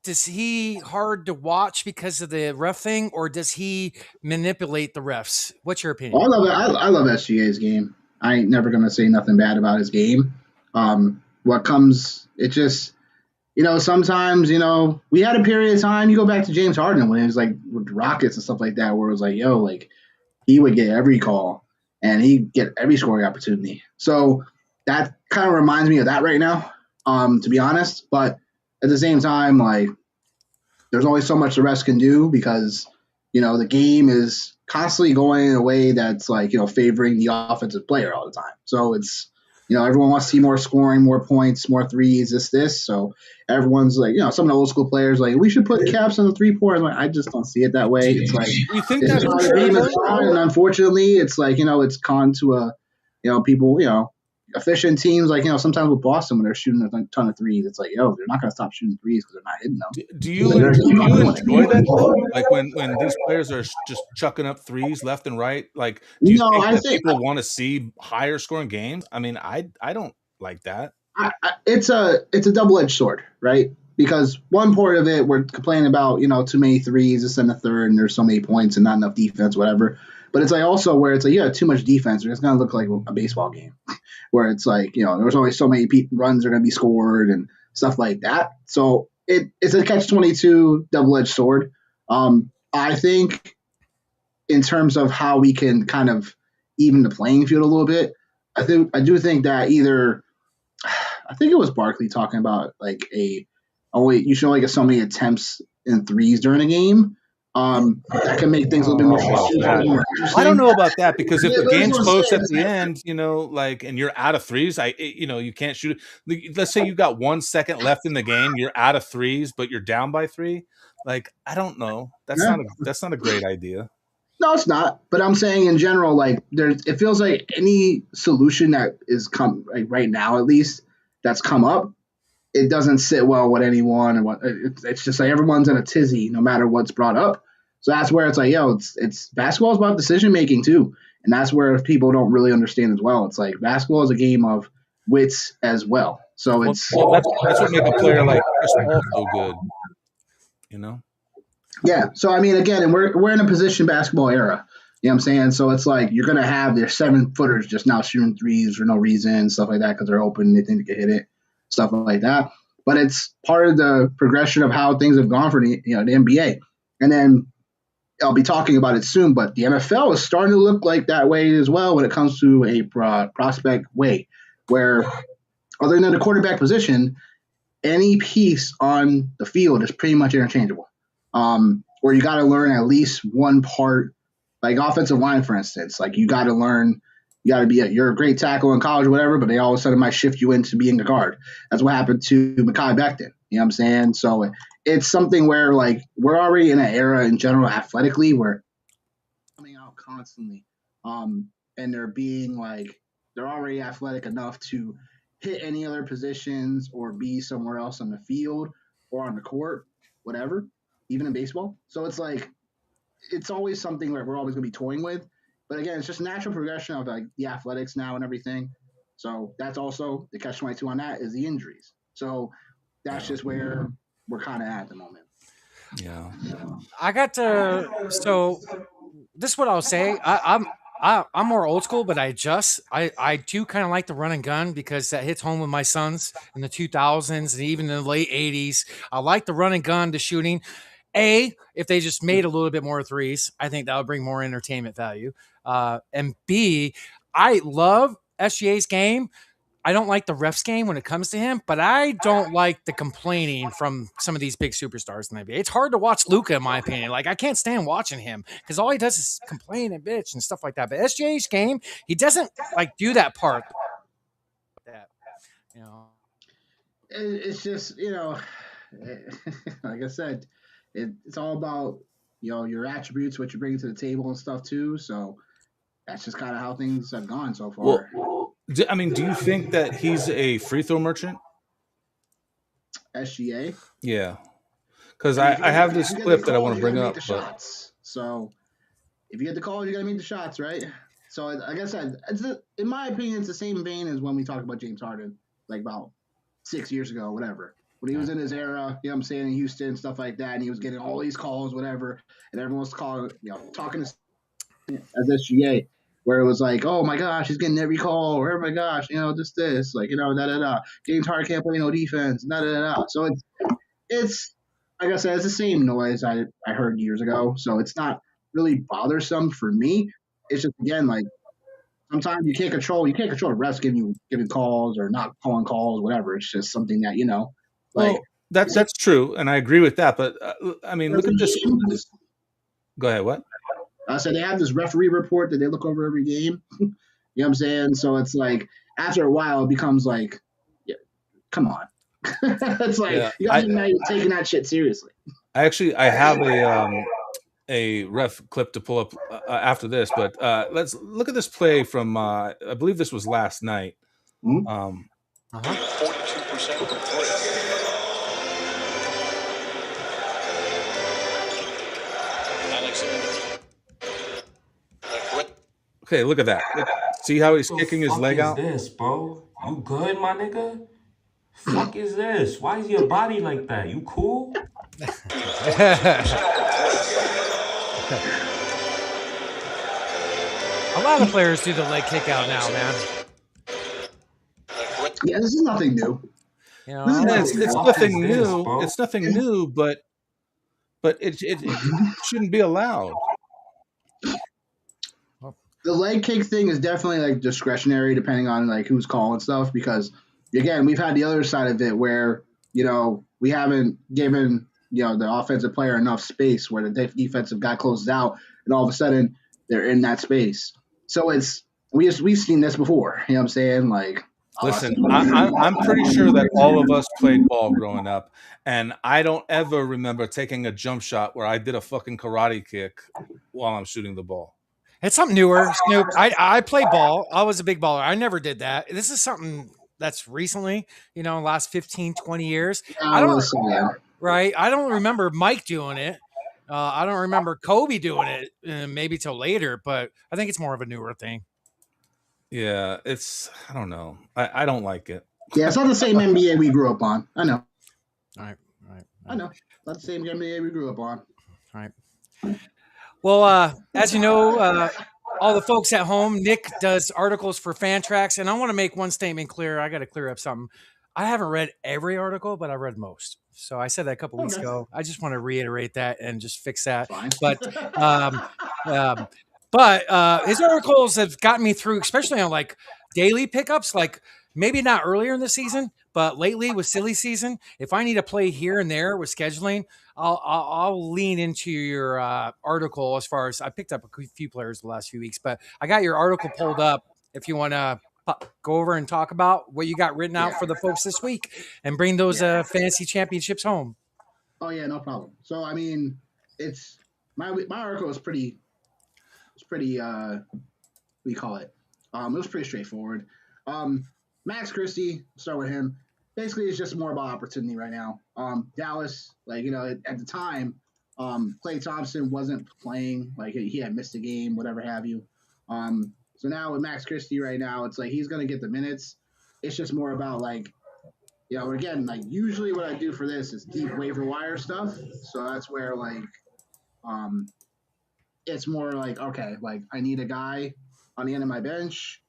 Speaker 2: Is he hard to watch because of the ref thing, or does he manipulate the refs? What's your opinion?
Speaker 10: Well, I love SGA's game. I ain't never gonna say nothing bad about his game. It just, sometimes, we had a period of time. You go back to James Harden when it was like with the Rockets and stuff like that, where it was like, he would get every call and he'd get every scoring opportunity. So that kind of reminds me of that right now, to be honest. But at the same time, like, there's only so much the refs can do because, the game is constantly going in a way that's like, favoring the offensive player all the time. So it's, everyone wants to see more scoring, more points, more threes, this. So everyone's like, some of the old school players like, we should put caps on the 3-pointers. Like, I just don't see it that way. It's like,
Speaker 3: you think
Speaker 10: it's
Speaker 3: that's
Speaker 10: the game is fun, and unfortunately, it's like, it's con to people, efficient teams. Like, sometimes with Boston when they're shooting a ton of threes, it's like, they're not going to stop shooting threes because they're not hitting them.
Speaker 3: Do you enjoy that though? Like when these players are just chucking up threes left and right? Like, do you think people want to see higher scoring games? I mean, I don't like that.
Speaker 10: It's a double-edged sword, right? Because one part of it, we're complaining about, too many threes, this and the third, and there's so many points and not enough defense, whatever. But it's like also where it's like, you have too much defense, it's going to look like a baseball game where it's like, there's only so many runs are going to be scored and stuff like that. So it's a catch-22 double-edged sword. I think in terms of how we can kind of even the playing field a little bit, I do think that I think it was Barkley talking about like you should only get so many attempts in threes during a game. That can make things a little bit more interesting.
Speaker 3: I don't know about that because if the game's close at the end, and you're out of threes, you can't shoot it. Let's say you got 1 second left in the game, you're out of threes, but you're down by 3. Like, I don't know. That's not a great idea.
Speaker 10: No, it's not. But I'm saying in general, like it feels like any solution that is right now, at least that's come up, it doesn't sit well with anyone, and it's just like everyone's in a tizzy no matter what's brought up. So that's where it's like, it's basketball is about decision making too, and that's where people don't really understand as well. It's like basketball is a game of wits as well. So that's
Speaker 3: what makes a player like Chris Paul so good,
Speaker 10: Yeah. So I mean, again, and we're in a position basketball era. You know what I'm saying? So it's like you're gonna have their 7-footers just now shooting threes for no reason, stuff like that, because they're open, they think they can hit it. Stuff like that. But it's part of the progression of how things have gone for the NBA. And then I'll be talking about it soon, but the NFL is starting to look like that way as well when it comes to a prospect way, where other than the quarterback position, any piece on the field is pretty much interchangeable. Where you got to learn at least one part, like offensive line, for instance. Like you got to learn. You got to you're a great tackle in college, whatever, but they all of a sudden might shift you into being a guard. That's what happened to Mekhi Becton. You know what I'm saying? So it's something where, like, we're already in an era in general athletically where coming out constantly. And they're already athletic enough to hit any other positions or be somewhere else on the field or on the court, whatever, even in baseball. So it's like, it's always something where we're always going to be toying with. But again, it's just natural progression of like the athletics now and everything. So that's also the catch-22 on that is the injuries. So that's just where we're kind of at the moment.
Speaker 3: Yeah.
Speaker 2: So this is what I'll say. I'm more old school, but I do kind of like the run and gun because that hits home with my sons in the 2000s and even in the late 80s. I like the run and gun, the shooting. If they just made a little bit more threes, I think that would bring more entertainment value. And B, I love SGA's game. I don't like the ref's game when it comes to him, but I don't like the complaining from some of these big superstars in the NBA. It's hard to watch Luka, in my opinion. Like, I can't stand watching him because all he does is complain and bitch and stuff like that. But SGA's game, he doesn't like do that part.
Speaker 10: It's just, like I said, it's all about, your attributes, what you bring to the table and stuff too. So that's just kind of how things have gone so far.
Speaker 3: Well, do you think that he's a free throw merchant?
Speaker 10: SGA?
Speaker 3: Yeah. Because I have this clip that I want to bring up.
Speaker 10: So if you get the call, you got to make the shots, right? So like I said, in my opinion, it's the same vein as when we talked about James Harden, like about 6 years ago, whatever. When he was in his era, you know what I'm saying, in Houston and stuff like that, and he was getting all these calls, whatever, and everyone was calling, talking to as SGA, where it was like, oh my gosh, he's getting every call, or oh my gosh, this, like, da-da-da. James Harden can't play no defense, da-da-da. So it's like I said, it's the same noise I heard years ago, so it's not really bothersome for me. It's just, again, like, sometimes you can't control the refs giving calls or not calling calls, whatever. It's just something that, like,
Speaker 3: well, that's true, and I agree with that. But look at this. Go ahead. What?
Speaker 10: I said they have this referee report that they look over every game. You know what I'm saying? So it's like after a while, it becomes like, come on. It's like you guys are not even taking that shit seriously.
Speaker 3: I have a ref clip to pull up after this, but let's look at this play from I believe this was last night.
Speaker 1: 42% from three.
Speaker 3: Okay, look at that. See how he's kicking his leg out?
Speaker 13: What is this, bro? You good, my nigga? Fuck is this? Why is your body like that? You cool?
Speaker 2: A lot of players do the leg kick out now, man.
Speaker 10: Yeah, this is nothing new.
Speaker 3: It's nothing new. It's nothing new, but but it shouldn't be allowed.
Speaker 10: The leg kick thing is definitely like discretionary depending on like who's calling stuff, because again, we've had the other side of it where, we haven't given, the offensive player enough space where the defensive guy closes out and all of a sudden they're in that space. So we've seen this before. You know what I'm saying? Like,
Speaker 3: listen, I'm pretty sure that all of us played ball growing up, and I don't ever remember taking a jump shot where I did a fucking karate kick while I'm shooting the ball.
Speaker 2: It's something newer, Snoop. I play ball. I was a big baller. I never did that. This is something that's recently, last 15, 20 years. I don't remember Mike doing it. I don't remember Kobe doing it, maybe till later, but I think it's more of a newer thing.
Speaker 3: Yeah, I don't know. I don't like it.
Speaker 10: Yeah, it's not the same NBA we grew up on. I know.
Speaker 2: All right.
Speaker 10: I know. Not the same NBA we grew up on.
Speaker 2: All right. Well, as you know, all the folks at home, Nick does articles for Fantrax, and I want to make one statement clear. I got to clear up something. I haven't read every article, but I read most. So I said that a couple weeks ago. I just want to reiterate that and just fix that. But his articles have gotten me through, especially on like daily pickups, like maybe not earlier in the season, but lately with silly season. If I need to play here and there with scheduling, I'll lean into your article. As far as I picked up a few players the last few weeks, but I got your article pulled up. If you want to go over and talk about what you got written out for the folks this week and bring those fantasy championships home.
Speaker 10: Oh yeah, no problem. So I mean, it's my article is pretty. It's pretty. What do you call it? It was pretty straightforward. Max Christie, start with him. Basically, it's just more about opportunity right now. Dallas, like, at the time, Klay Thompson wasn't playing. Like, he had missed a game, whatever have you. So now with Max Christie right now, it's like he's going to get the minutes. It's just more about, like, again, like, usually what I do for this is deep waiver wire stuff. So that's where, like, it's more like, okay, like, I need a guy on the end of my bench.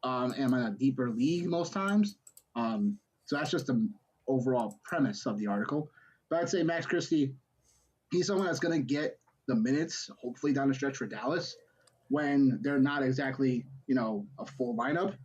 Speaker 10: And I'm in a deeper league most times. So that's just the overall premise of the article. But I'd say Max Christie, he's someone that's going to get the minutes, hopefully down the stretch for Dallas, when they're not exactly, a full lineup.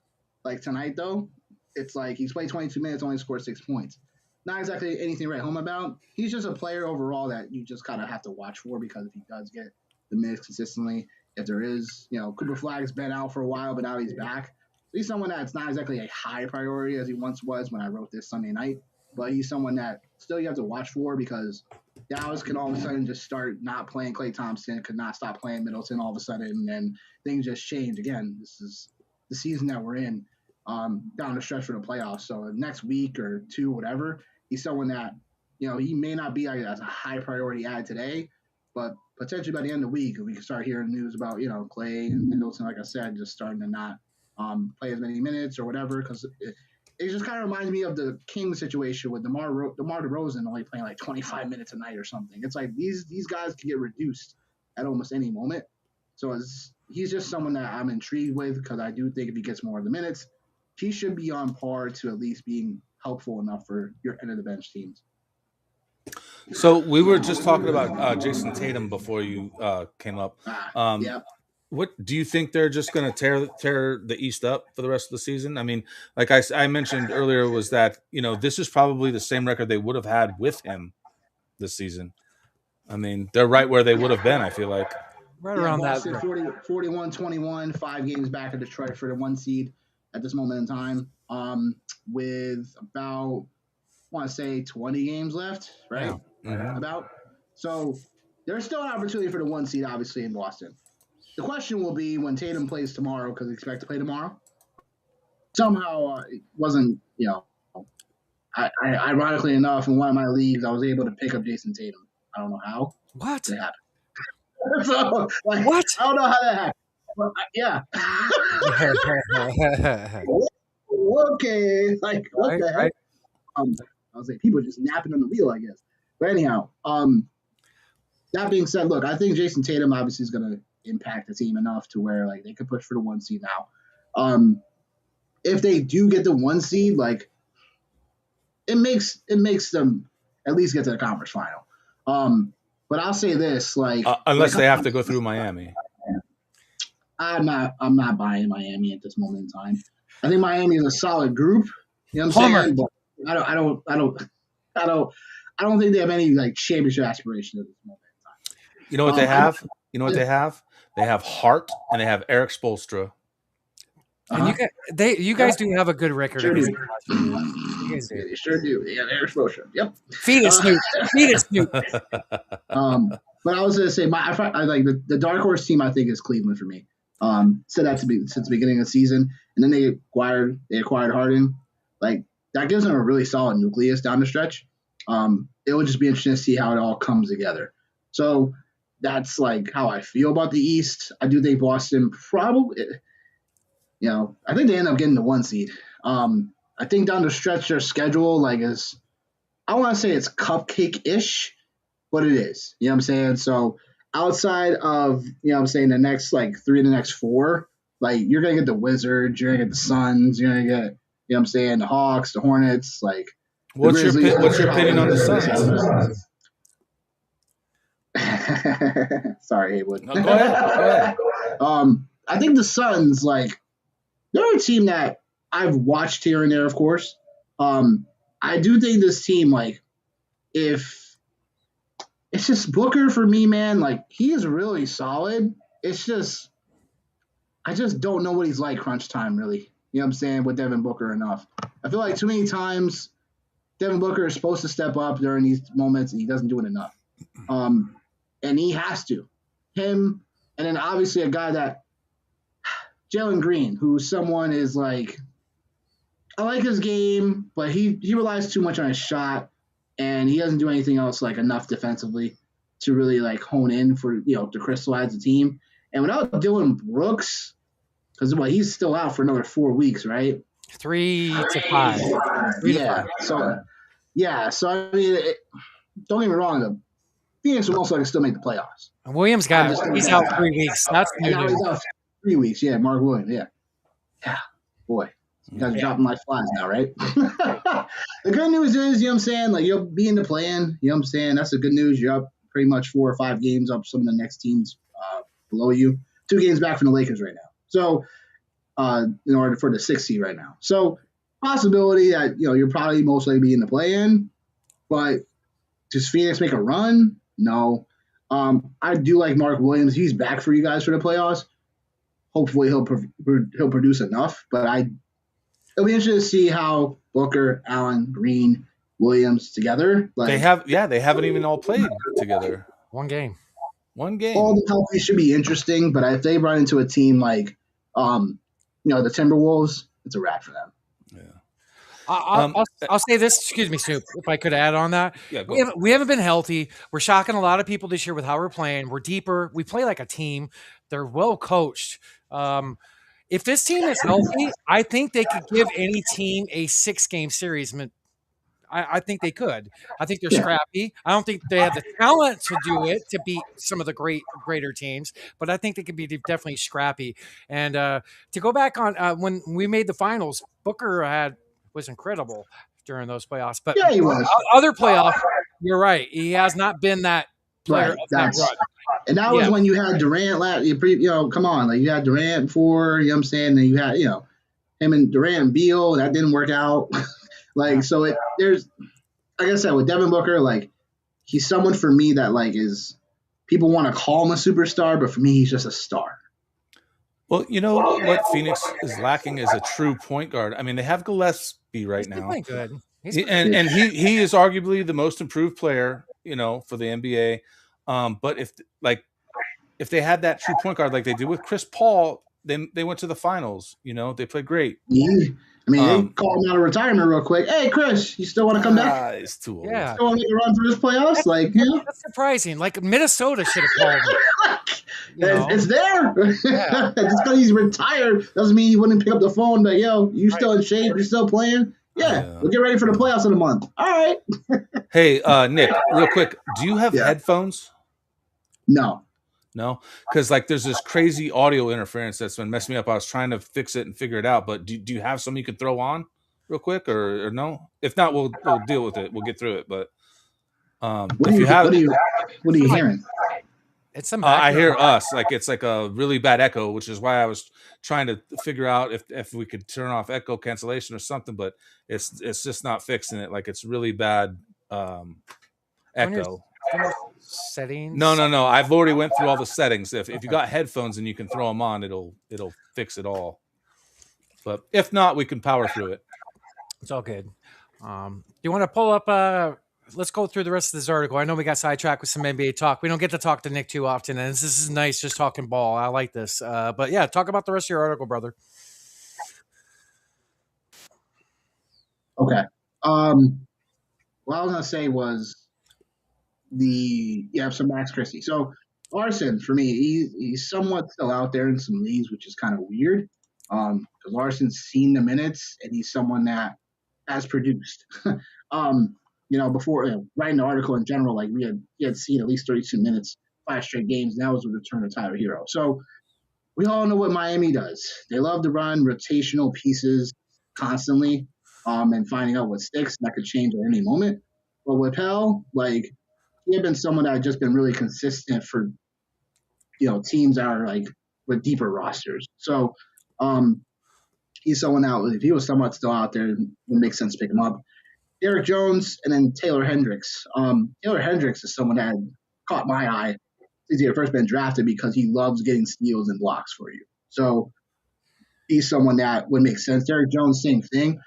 Speaker 10: Like tonight, though, it's like he's played 22 minutes, only scored 6 points. Not exactly anything to write home about. He's just a player overall that you just kind of have to watch for, because if he does get the minutes consistently, if there is, Cooper Flagg's been out for a while, but now he's back. He's someone that's not exactly a high priority as he once was when I wrote this Sunday night, but he's someone that still you have to watch for, because Dallas can all of a sudden just start not playing Klay Thompson, could not stop playing Middleton all of a sudden, and things just change. Again, this is the season that we're in, down the stretch for the playoffs. So next week or two, whatever, he's someone that, he may not be as a high priority add today, but potentially by the end of the week, we can start hearing news about, Klay and Middleton, like I said, just starting to not play as many minutes or whatever, because it just kind of reminds me of the Kings situation with DeMar DeRozan only playing like 25 minutes a night or something. It's like these guys can get reduced at almost any moment. So he's just someone that I'm intrigued with, because I do think if he gets more of the minutes, he should be on par to at least being helpful enough for your end of the bench teams.
Speaker 3: So we were just talking about Jayson Tatum before you came up.
Speaker 10: Yeah.
Speaker 3: What do you think they're just going to tear the East up for the rest of the season? I mean, like I mentioned earlier, was that this is probably the same record they would have had with him this season. I mean, they're right where they would have been. I feel like
Speaker 2: right around that
Speaker 10: 41-21, 5 games back of Detroit for the 1 seed at this moment in time, with about I want to say 20 games left, right?
Speaker 3: Yeah. Mm-hmm.
Speaker 10: About. So there's still an opportunity for the 1 seed, obviously, in Boston. The question will be when Tatum plays tomorrow, because we expect to play tomorrow. Somehow it wasn't, ironically enough, in one of my leagues, I was able to pick up Jayson Tatum. I don't know how.
Speaker 2: What?
Speaker 10: It happened. So, like,
Speaker 2: what?
Speaker 10: I don't know how that happened. But, yeah. Okay. Like, what the heck? I was like, people are just napping on the wheel, I guess. But anyhow, that being said, look, I think Jayson Tatum obviously is going to impact the team enough to where like they could push for the 1 seed now. If they do get the 1 seed, like it makes them at least get to the conference final. But I'll say this, like
Speaker 3: unless they have to go through Miami.
Speaker 10: I'm not buying Miami at this moment in time. I think Miami is a solid group. You know what I'm saying? But I don't think they have any like championship aspirations at this moment in time.
Speaker 3: You know what they have? You know what they have? They have Hart and they have Eric Spoelstra.
Speaker 2: And you guys do have a good record.
Speaker 10: Sure do.
Speaker 2: They
Speaker 10: sure do. Yeah, Eric Spoelstra. Yep.
Speaker 2: Feed us, Snoop. Feed us, Snoop.
Speaker 10: But I was going to say, I like the dark horse team. I think is Cleveland for me. Said that since the beginning of the season, and then they acquired Harden. Like that gives them a really solid nucleus down the stretch. It would just be interesting to see how it all comes together. So that's like how I feel about the East. I do think Boston probably, I think they end up getting the 1 seed. I think down the stretch their schedule is, I want to say it's cupcake-ish, but it is. You know what I'm saying? So outside of, the next 3 of the next 4, you're going to get the Wizards, you're going to get the Suns, you're going to get, the Hawks, the Hornets,
Speaker 3: What's your opinion on the Suns?
Speaker 10: Sorry, Heywood.
Speaker 3: No, go ahead.
Speaker 10: I think the Suns, they're a team that I've watched here and there, of course. I do think this team, if it's just Booker for me, man, he is really solid. It's just, I just don't know what he's like crunch time, really. You know what I'm saying, with Devin Booker enough. I feel like too many times Devin Booker is supposed to step up during these moments, and he doesn't do it enough. And he has to. Him, and then obviously a guy that Jalen Green, who someone is I like his game, but he relies too much on his shot, and he doesn't do anything else enough defensively to really hone in for to crystallize the team. And without Dylan Brooks, because he's still out for another 4 weeks, right?
Speaker 2: 3 to 5. 3 to 5.
Speaker 10: So I mean, don't get me wrong, though. Phoenix will most likely still make the playoffs.
Speaker 2: And Williams he's out 3 weeks. That's new.
Speaker 10: Now he's out 3 weeks. Yeah, Mark Williams. Yeah. Yeah. Boy. You guys are dropping like flies now, right? The good news is, you'll be in the play-in. You know what I'm saying? That's the good news. You're up pretty much 4 or 5 games up some of the next teams below you. 2 games back from the Lakers right now. So, in order for the 6th seed right now. So, possibility that, you're probably most likely be in the play-in. But does Phoenix make a run? No. I do like Mark Williams. He's back for you guys for the playoffs. Hopefully he'll produce enough. But it'll be interesting to see how Booker, Allen, Green, Williams together.
Speaker 3: They haven't even all played together.
Speaker 2: One game.
Speaker 3: All
Speaker 10: the healthy should be interesting, but if they run into a team like the Timberwolves, it's a wrap for them.
Speaker 2: I'll say this. Excuse me, Snoop, if I could add on that.
Speaker 3: Yeah,
Speaker 2: we haven't been healthy. We're shocking a lot of people this year with how we're playing. We're deeper. We play like a team. They're well coached. If this team is healthy, I think they could give any team a 6-game series. I think they could. I think they're scrappy. I don't think they have the talent to do it, to beat some of the greater teams, but I think they could be definitely scrappy. And to go back on when we made the finals, Booker was incredible during those playoffs. But
Speaker 10: he was.
Speaker 2: Other playoffs, you're right. He has not been that player of that run.
Speaker 10: And that was when you had Durant come on, you had Durant before, you know what I'm saying? And you had, him and Durant and Beal, that didn't work out. So there's, like I said, with Devin Booker, he's someone for me that is, people want to call him a superstar, but for me, he's just a star.
Speaker 3: Well, you know what Phoenix is lacking is a true point guard. I mean, they have Gillespie right now.
Speaker 2: He's good.
Speaker 3: And he is arguably the most improved player, for the NBA. But if they had that true point guard like they did with Chris Paul, then they went to the finals. They played great.
Speaker 10: Yeah. I mean, they called him out of retirement real quick. Hey, Chris, you still want to come back?
Speaker 3: He's too old.
Speaker 10: Yeah. Still want to make a run for this playoffs?
Speaker 2: That's surprising. Minnesota should have called him.
Speaker 10: It's there. Yeah. Just because he's retired doesn't mean he wouldn't pick up the phone. But you still in shape? You're still playing? Yeah. We'll get ready for the playoffs in a month. All right.
Speaker 3: Hey, Nick, real quick, do you have headphones?
Speaker 10: No.
Speaker 3: No, because there's this crazy audio interference that's been messing me up. I was trying to fix it and figure it out, but do you have something you could throw on real quick or no? If not, we'll deal with it. We'll get through it. But if you have,
Speaker 10: What are you hearing?
Speaker 2: It's some.
Speaker 3: I hear us like it's like a really bad echo, which is why I was trying to figure out if we could turn off echo cancellation or something, but it's just not fixing it. Like it's really bad echo.
Speaker 2: Settings.
Speaker 3: No. I've already went through all the settings. If you got headphones and you can throw them on, it'll fix it all. But if not, we can power through it.
Speaker 2: It's all good. You want to pull up? Let's go through the rest of this article. I know we got sidetracked with some NBA talk. We don't get to talk to Nick too often, and this is nice just talking ball. I like this. But yeah, talk about the rest of your article, brother.
Speaker 10: Okay. What I was gonna say was some Max Christie. So Larson, for me, he's somewhat still out there in some leagues, which is kind of weird. Because Larson's seen the minutes and he's someone that has produced. Before writing the article in general, like he had seen at least 32 minutes, 5 straight games, and that was the return of Tyler Hero. So we all know what Miami does. They love to run rotational pieces constantly, and finding out what sticks. That could change at any moment. But with Pell, like he had been someone that had just been really consistent for teams that are like with deeper rosters. So he's someone out. If he was somewhat still out there, it would make sense to pick him up. Derek Jones and then Taylor Hendricks. Taylor Hendricks is someone that had caught my eye since he had first been drafted because he loves getting steals and blocks for you. So he's someone that would make sense. Derek Jones, same thing.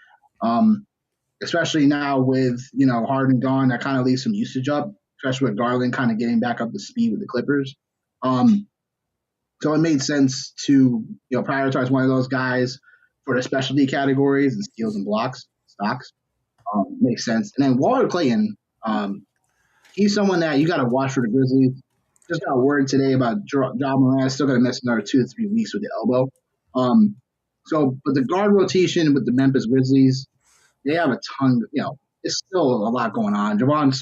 Speaker 10: Especially now with Harden gone, that kind of leaves some usage up, especially with Garland kind of getting back up to speed with the Clippers. So it made sense to prioritize one of those guys for the specialty categories and steals and blocks, stocks. Makes sense. And then Walter Clayton, he's someone that you got to watch for the Grizzlies. Just got word today about Ja Morant still going to miss another 2 to 3 weeks with the elbow. But the guard rotation with the Memphis Grizzlies, they have a ton. It's still a lot going on. Javon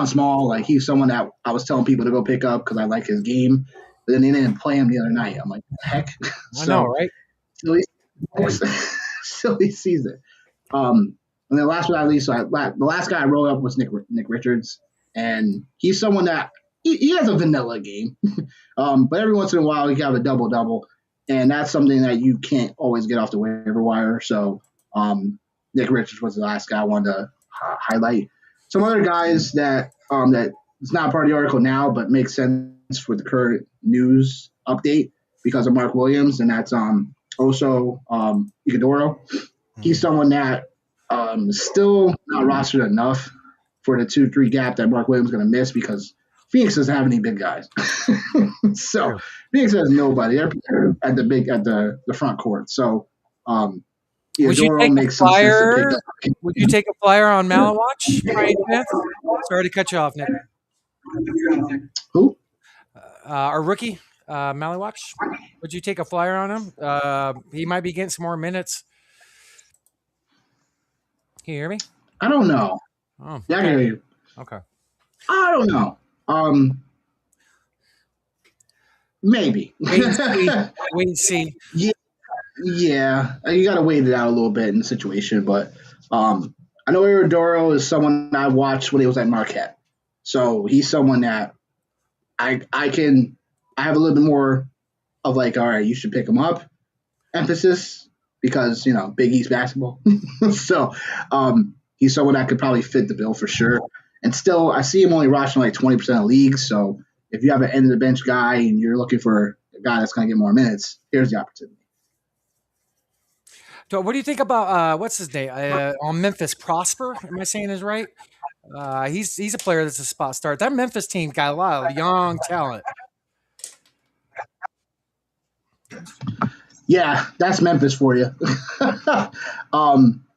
Speaker 10: Small, like he's someone that I was telling people to go pick up because I like his game, but then they didn't play him the other night. I'm like, what the heck?
Speaker 2: I know, right?
Speaker 10: Silly season. And then last but not least, the last guy I rolled up was Nick Richards, and he's someone that he has a vanilla game, but every once in a while he can have a double, and that's something that you can't always get off the waiver wire. So Nick Richards was the last guy I wanted to highlight. Some other guys that it's not part of the article now, but makes sense for the current news update because of Mark Williams, and that's also Iguodala. He's someone that still not rostered enough for the 2-3 gap that Mark Williams is going to miss because Phoenix doesn't have any big guys. So Phoenix has nobody. They're at the front court. So
Speaker 2: would you take a flyer? Would you take a flyer on Malawatch? Sorry to cut you off, Nick.
Speaker 10: Who?
Speaker 2: Our rookie, Malawatch. Would you take a flyer on him? He might be getting some more minutes. Can you hear me?
Speaker 10: I don't know.
Speaker 2: Oh,
Speaker 10: yeah, I can hear you.
Speaker 2: Okay.
Speaker 10: I don't know. Maybe.
Speaker 2: Wait and see.
Speaker 10: Yeah. You got to wait it out a little bit in the situation, but I know Iguodala is someone I watched when he was at Marquette, so he's someone that I have a little bit more of like, all right, you should pick him up emphasis. Because, Big East basketball. So he's someone that could probably fit the bill for sure. And still, I see him only rostering like 20% of leagues. So if you have an end-of-the-bench guy and you're looking for a guy that's going to get more minutes, here's the opportunity.
Speaker 2: So what do you think about, what's his name? On Memphis, Prosper? Am I saying this right? He's a player that's a spot start. That Memphis team got a lot of young talent.
Speaker 10: Yeah, that's Memphis for you.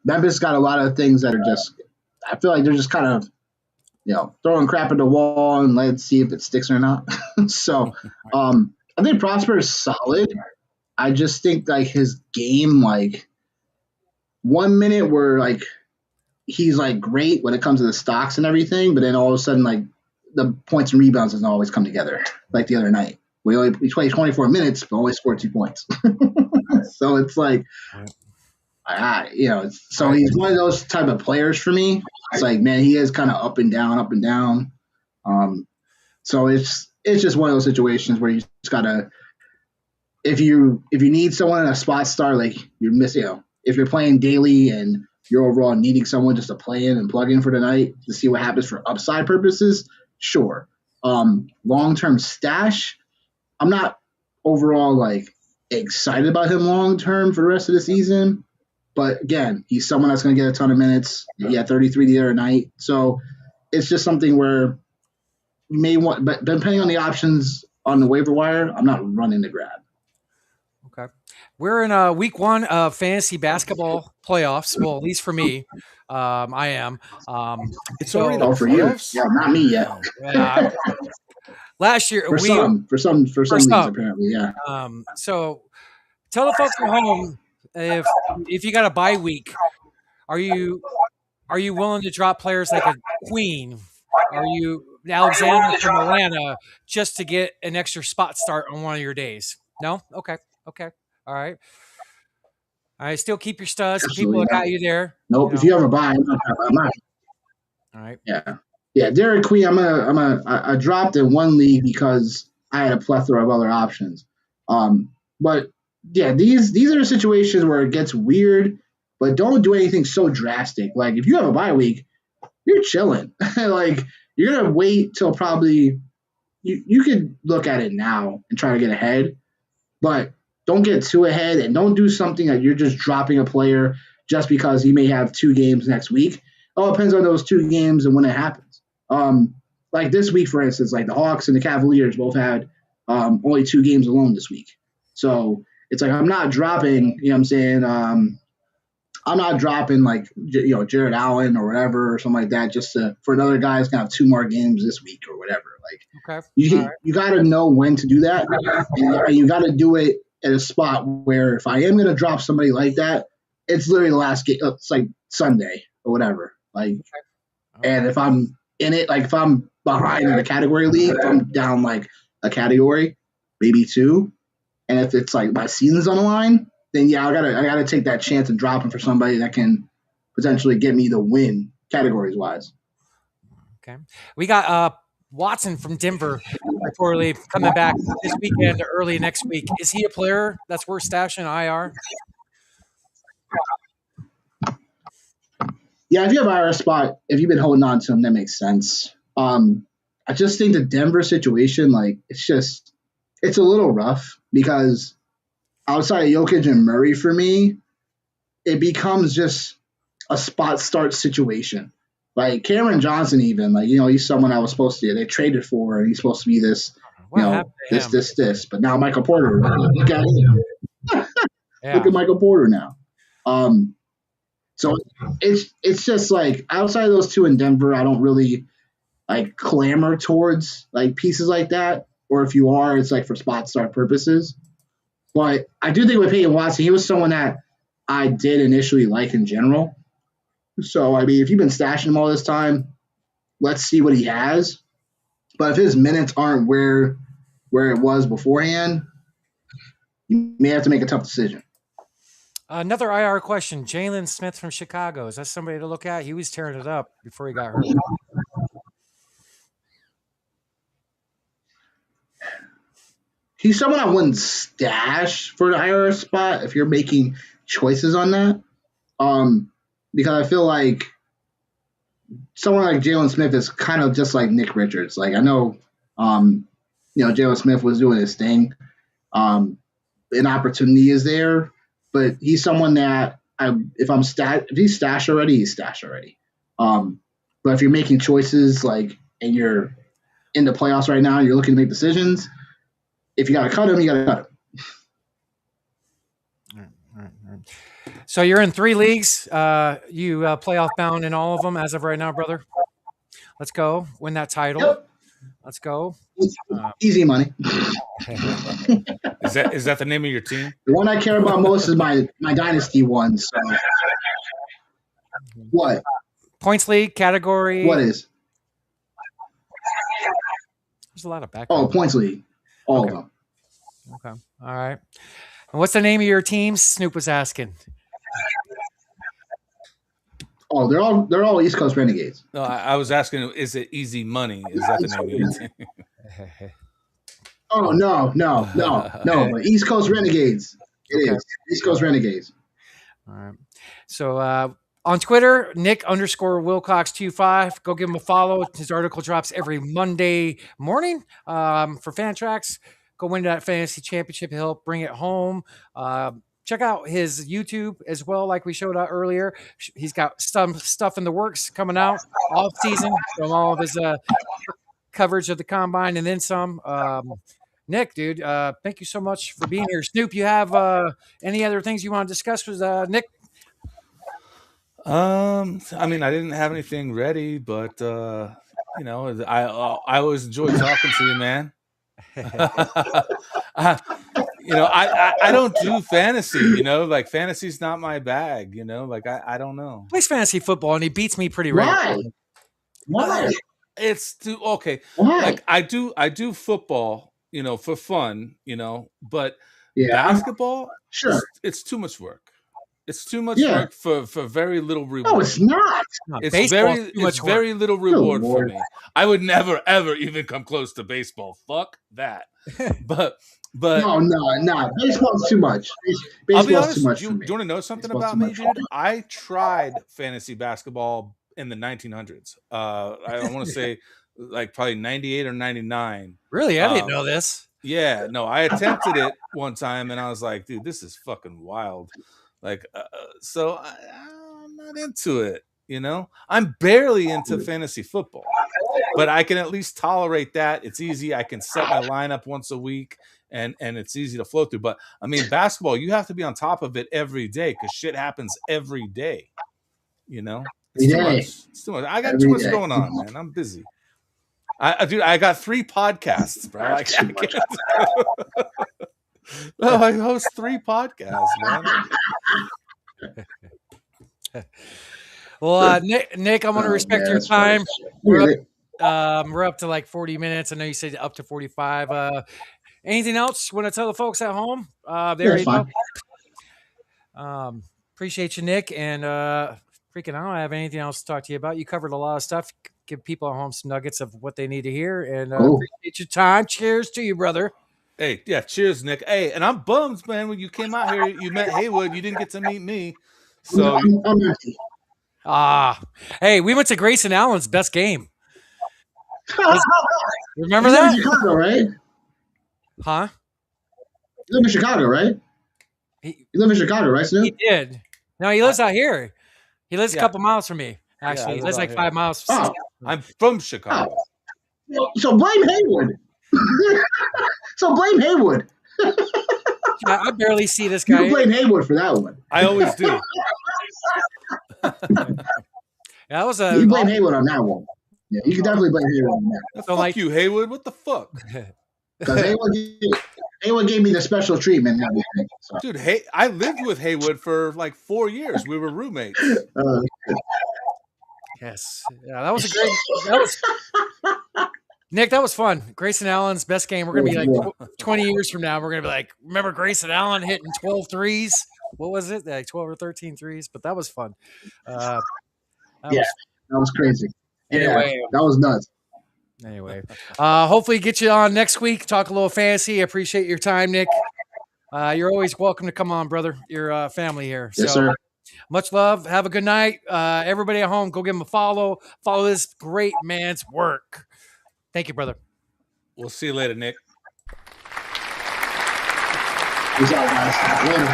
Speaker 10: Memphis got a lot of things that are just – I feel like they're just kind of, throwing crap at the wall and let's see if it sticks or not. So I think Prosper is solid. I just think, like, his game, like, 1 minute where, like, he's, like, great when it comes to the stocks and everything, but then all of a sudden, like, the points and rebounds doesn't always come together, like the other night. We played 24 minutes, but only scored 2 points. So it's like, so he's one of those type of players for me. it's like, man, he is kind of up and down, up and down. So it's just one of those situations where you just gotta, if you need someone in a spot start, like you're missing, if you're playing daily and you're overall needing someone just to play in and plug in for the night to see what happens for upside purposes, sure. Long-term stash, I'm not overall like excited about him long-term for the rest of the season. But again, he's someone that's going to get a ton of minutes. He had 33 the other night. So it's just something where you may want, but depending on the options on the waiver wire, I'm not running to grab.
Speaker 2: Okay. We're in week 1 of fantasy basketball playoffs. Well, at least for me, I am.
Speaker 3: It's already the
Speaker 10: for
Speaker 3: playoffs?
Speaker 10: you. Yeah, not me yet.
Speaker 2: Yeah, last year,
Speaker 10: for some leagues, apparently, yeah.
Speaker 2: So tell the folks at home, if you got a bye week, are you willing to drop players like a Queen? Are you Alexander from Atlanta just to get an extra spot start on one of your days? No? Okay. All right. Still keep your studs. People that got you there.
Speaker 10: Nope. If you have a bye, I'm not.
Speaker 2: All right.
Speaker 10: Yeah. Derek Queen, I dropped in one league because I had a plethora of other options. But yeah, these are situations where it gets weird, but don't do anything so drastic. Like if you have a bye week, you're chilling. Like you're gonna wait till probably you could look at it now and try to get ahead, but don't get too ahead and don't do something that you're just dropping a player just because he may have 2 games next week. All depends on those 2 games and when it happens. Like this week, for instance, like the Hawks and the Cavaliers both had only 2 games alone this week. So it's like I'm not dropping, you know what I'm saying? I'm not dropping like Jared Allen or whatever or something like that just for another guy who's gonna have 2 more games this week or whatever. Like you got to know when to do that, and you got to do it at a spot where if I am gonna drop somebody like that, it's literally the last game. It's like Sunday or whatever. Like, and if I'm in it, like if I'm behind in a category league, if I'm down like a category, maybe 2, and if it's like my season's on the line, then yeah, I gotta take that chance and drop him for somebody that can potentially get me the win categories wise.
Speaker 2: Okay, we got Watson from Denver reportedly coming back this weekend or early next week. Is he a player that's worth stashing IR?
Speaker 10: Yeah, if you have IR spot, if you've been holding on to him, that makes sense. I just think the Denver situation, like it's a little rough because outside of Jokic and Murray for me, it becomes just a spot start situation. Like Cameron Johnson, even he's someone I was supposed to. They traded for, and he's supposed to be this, this. But now Michael Porter, look at him. Look at Michael Porter now. So it's just like outside of those 2 in Denver, I don't really like clamor towards like pieces like that. Or if you are, it's like for spot start purposes. But I do think with Peyton Watson, he was someone that I did initially like in general. So, I mean, if you've been stashing him all this time, let's see what he has. But if his minutes aren't where it was beforehand, you may have to make a tough decision.
Speaker 2: Another IR question. Jalen Smith from Chicago. Is that somebody to look at? He was tearing it up before he got hurt.
Speaker 10: He's someone I wouldn't stash for the IR spot if you're making choices on that. Because I feel like someone like Jalen Smith is kind of just like Nick Richards. Like I know, Jalen Smith was doing his thing. An opportunity is there, but he's someone that if he's stashed already, he's stashed already. But if you're making choices and you're in the playoffs right now, and you're looking to make decisions. If you got to cut him, you got to cut him.
Speaker 2: All right. So you're in 3 leagues. You playoff bound in all of them as of right now, brother. Let's go. Win that title.
Speaker 10: Yep.
Speaker 2: Let's go.
Speaker 10: Easy money.
Speaker 3: Is that the name of your team?
Speaker 10: The one I care about most is my dynasty one. So. What?
Speaker 2: Points league category.
Speaker 10: What is?
Speaker 2: There's a lot of back.
Speaker 10: Oh, points league. All of them.
Speaker 2: Okay. All right. And what's the name of your team? Snoop was asking.
Speaker 10: Oh, they're all East Coast Renegades.
Speaker 3: No, I was asking, is it Easy Money? Is that the name of your team?
Speaker 10: Oh no! But East Coast Renegades. It is East Coast Renegades.
Speaker 2: All right. So on Twitter, Nick_Wilcox25. Go give him a follow. His article drops every Monday morning for Fantrax. Go win that fantasy championship. He'll bring it home. Check out his YouTube as well, like we showed out earlier. He's got some stuff in the works coming out off season from all of his coverage of the combine and then some. Nick, dude, thank you so much for being here. Snoop, you have any other things you want to discuss with Nick?
Speaker 3: I mean, I didn't have anything ready, but you know, I always enjoy talking to you, man. You know, I don't do fantasy, you know, like fantasy's not my bag, you know, like I don't know.
Speaker 2: He plays fantasy football and he beats me pretty regularly.
Speaker 10: Why?
Speaker 3: It's too okay.
Speaker 10: Why?
Speaker 3: Like I do football, you know, for fun, you know, but
Speaker 10: Yeah.
Speaker 3: basketball,
Speaker 10: Sure.
Speaker 3: it's too much work. It's too much work for very little reward.
Speaker 10: No, it's not.
Speaker 3: It's very little reward for me. I would never ever even come close to baseball. Fuck that. But
Speaker 10: no. Baseball's too much.
Speaker 3: I'll be
Speaker 10: Baseball's
Speaker 3: honest.
Speaker 10: too much
Speaker 3: Do
Speaker 10: for
Speaker 3: you
Speaker 10: me.
Speaker 3: want to know something
Speaker 10: Baseball's
Speaker 3: about
Speaker 10: too
Speaker 3: me,
Speaker 10: much.
Speaker 3: dude? I tried fantasy basketball in the 1900s. I want to say like probably 98 or 99.
Speaker 2: Really? I didn't know this.
Speaker 3: Yeah, no, I attempted it one time and I was like, dude, this is fucking wild. Like, so I'm not into it, you know? I'm barely into fantasy football, but I can at least tolerate that. It's easy. I can set my lineup once a week and it's easy to flow through. But I mean, basketball, you have to be on top of it every day because shit happens every day, you know? It's too much. It's too much. I got too much going on, man. I'm busy. Dude, I got 3 podcasts, bro. I can't. No, I host 3 podcasts, man.
Speaker 2: Well, Nick, I want to respect your time. We're up to like 40 minutes. I know you said up to 45. Anything else you want to tell the folks at home? There you go. Appreciate you, Nick. And freaking, I don't have anything else to talk to you about. You covered a lot of stuff. Give people at home some nuggets of what they need to hear. And appreciate your time. Cheers to you, brother.
Speaker 3: Hey, yeah, cheers, Nick. Hey, and I'm bummed, man. When you came out here, you met Heywood. You didn't get to meet me. So,
Speaker 2: hey, we went to Grayson Allen's best game. Remember
Speaker 10: You live
Speaker 2: that?
Speaker 10: in Chicago, right?
Speaker 2: Huh?
Speaker 10: You live in Chicago, right? You live in Chicago, right, Snoop?
Speaker 2: He did. No, he lives out here. He lives a couple miles from me. Actually, he lives like 5 miles.
Speaker 3: I'm from Chicago.
Speaker 10: So blame Heywood. So blame Heywood.
Speaker 2: I barely see this guy.
Speaker 10: You blame Heywood for that one.
Speaker 3: I always do.
Speaker 2: That was
Speaker 10: You blame Heywood on that one. Yeah, you can definitely blame Heywood on that.
Speaker 3: So fuck you, Heywood. What the fuck?
Speaker 10: Because Heywood gave me the special treatment and everything. So.
Speaker 3: Dude, I lived with Heywood for like 4 years. We were roommates.
Speaker 2: Yes. Yeah, that was a great. Nick, that was fun. Grayson Allen's best game. We're going to be like 20 years from now. We're going to be like, remember Grayson Allen hitting 12 threes? What was it? Like 12 or 13 threes? But that was fun.
Speaker 10: That was crazy.
Speaker 2: Anyway,
Speaker 10: that was nuts.
Speaker 2: Anyway, hopefully get you on next week. Talk a little fantasy. I appreciate your time, Nick. You're always welcome to come on, brother. Your family here.
Speaker 10: Yes, sir.
Speaker 2: Much love. Have a good night. Everybody at home, go give him a follow. Follow this great man's work. Thank you, brother.
Speaker 3: We'll see you later, Nick.
Speaker 10: Peace out, guys. Later.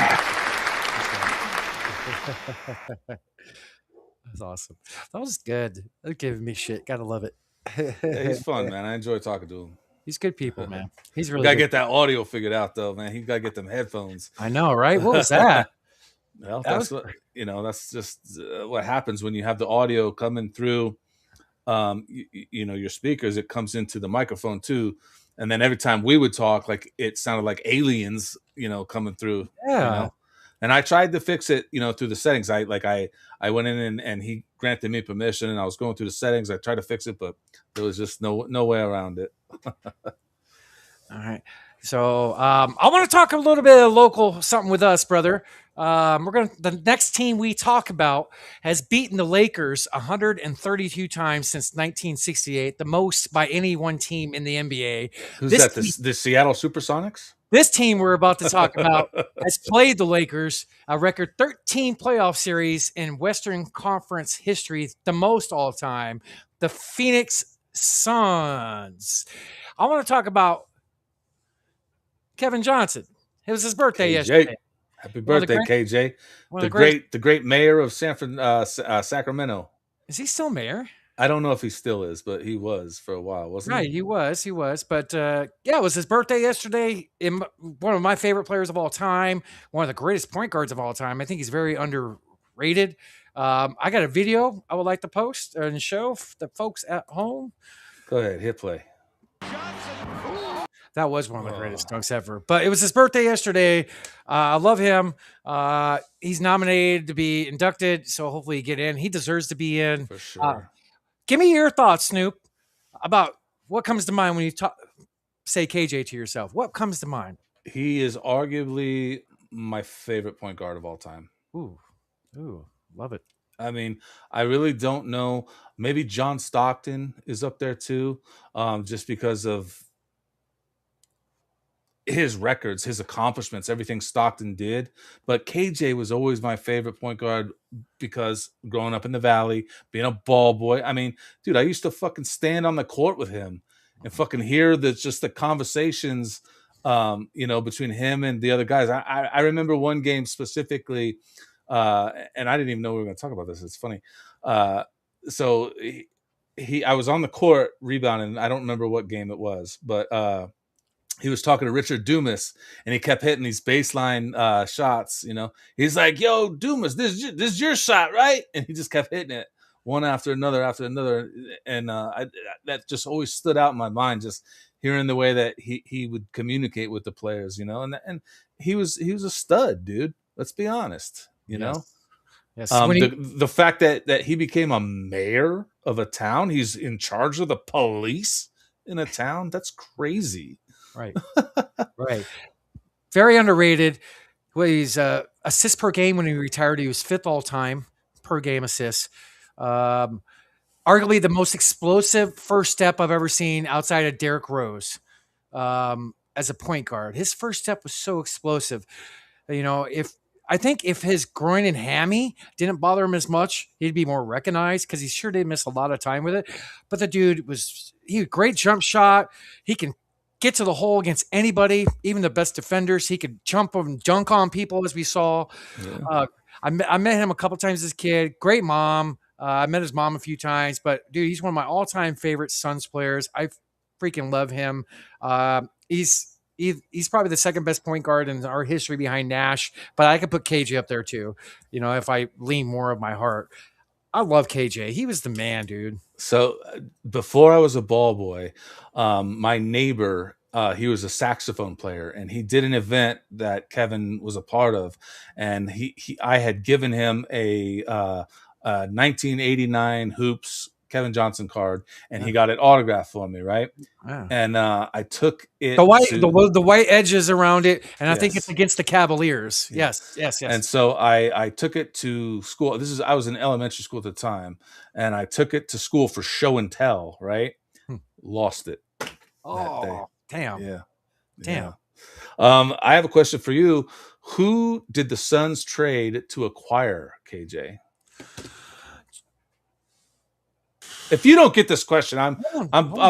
Speaker 2: That's awesome. That was good. They're giving me shit. Gotta love it.
Speaker 3: Yeah, he's fun, man. I enjoy talking to him.
Speaker 2: He's good people, man. He's really
Speaker 3: gotta
Speaker 2: good.
Speaker 3: get that audio figured out, though, man. He's gotta get them headphones.
Speaker 2: I know, right? What was that?
Speaker 3: Well, that's what, that's just what happens when you have the audio coming through. Your speakers. It comes into the microphone too, and then every time we would talk, like it sounded like aliens, coming through.
Speaker 2: Yeah.
Speaker 3: And I tried to fix it, through the settings. I went in and he granted me permission, and I was going through the settings. I tried to fix it, but there was just no way around it.
Speaker 2: All right. So I want to talk a little bit of local something with us, brother. The next team we talk about has beaten the Lakers 132 times since 1968, the most by any one team in the NBA.
Speaker 3: Who's
Speaker 2: This
Speaker 3: that? The Seattle Supersonics?
Speaker 2: This team we're about to talk about has played the Lakers a record 13 playoff series in Western Conference history, the most all time. The Phoenix Suns. I want to talk about Kevin Johnson. It was his birthday yesterday.
Speaker 3: Happy birthday, KJ. The great mayor of Sacramento.
Speaker 2: Is he still mayor?
Speaker 3: I don't know if he still is, but he was for a while, wasn't he?
Speaker 2: Right, he was. But yeah, it was his birthday yesterday. One of my favorite players of all time, one of the greatest point guards of all time. I think he's very underrated. I got a video I would like to post and show the folks at home.
Speaker 3: Go ahead, hit play.
Speaker 2: That was one of the greatest dunks ever. But it was his birthday yesterday. I love him. He's nominated to be inducted, so hopefully he get in. He deserves to be in.
Speaker 3: For sure.
Speaker 2: Give me your thoughts, Snoop, about what comes to mind when you say KJ to yourself. What comes to mind?
Speaker 3: He is arguably my favorite point guard of all time.
Speaker 2: Ooh, love it.
Speaker 3: I mean, I really don't know. Maybe John Stockton is up there too, just because of his records, his accomplishments, everything Stockton did. But KJ was always my favorite point guard because growing up in the Valley, being a ball boy. I mean, dude, I used to fucking stand on the court with him and fucking hear the conversations, between him and the other guys. I remember one game specifically, and I didn't even know we were going to talk about this. It's funny. So I was on the court rebounding. I don't remember what game it was, but he was talking to Richard Dumas, and he kept hitting these baseline shots. He's like, "Yo, Dumas, this is your shot, right?" And he just kept hitting it one after another, and that just always stood out in my mind. Just hearing the way that he would communicate with the players, and he was a stud, dude. Let's be honest,
Speaker 2: Yes. Yes.
Speaker 3: The fact that he became a mayor of a town, he's in charge of the police in a town. That's crazy.
Speaker 2: Right. Right. Very underrated. Well, he's assists per game when he retired. He was 5th all time per game assists. Arguably the most explosive first step I've ever seen outside of Derrick Rose as a point guard. His first step was so explosive. If his groin and hammy didn't bother him as much, he'd be more recognized because he sure did miss a lot of time with it. But the dude he had a great jump shot. He can get to the hole against anybody, even the best defenders. He could jump and dunk on people, as we saw. Yeah. I met him a couple times as a kid. Great mom. I met his mom a few times. But, dude, he's one of my all-time favorite Suns players. I freaking love him. He's probably the second best point guard in our history behind Nash. But I could put KJ up there, too, if I lean more of my heart. I love KJ. He was the man, dude.
Speaker 3: So before I was a ball boy, my neighbor, he was a saxophone player, and he did an event that Kevin was a part of, and I had given him a 1989 Hoops Kevin Johnson card, and he got it autographed for me, right?
Speaker 2: Wow.
Speaker 3: And I took it
Speaker 2: the white edges around it, and I think it's against the Cavaliers. Yes.
Speaker 3: And so I took it to school. I was in elementary school at the time, and I took it to school for show and tell, right? Lost it.
Speaker 2: Oh, damn.
Speaker 3: Yeah.
Speaker 2: Damn.
Speaker 3: I have a question for you. Who did the Suns trade to acquire KJ? If you don't get this question, I'm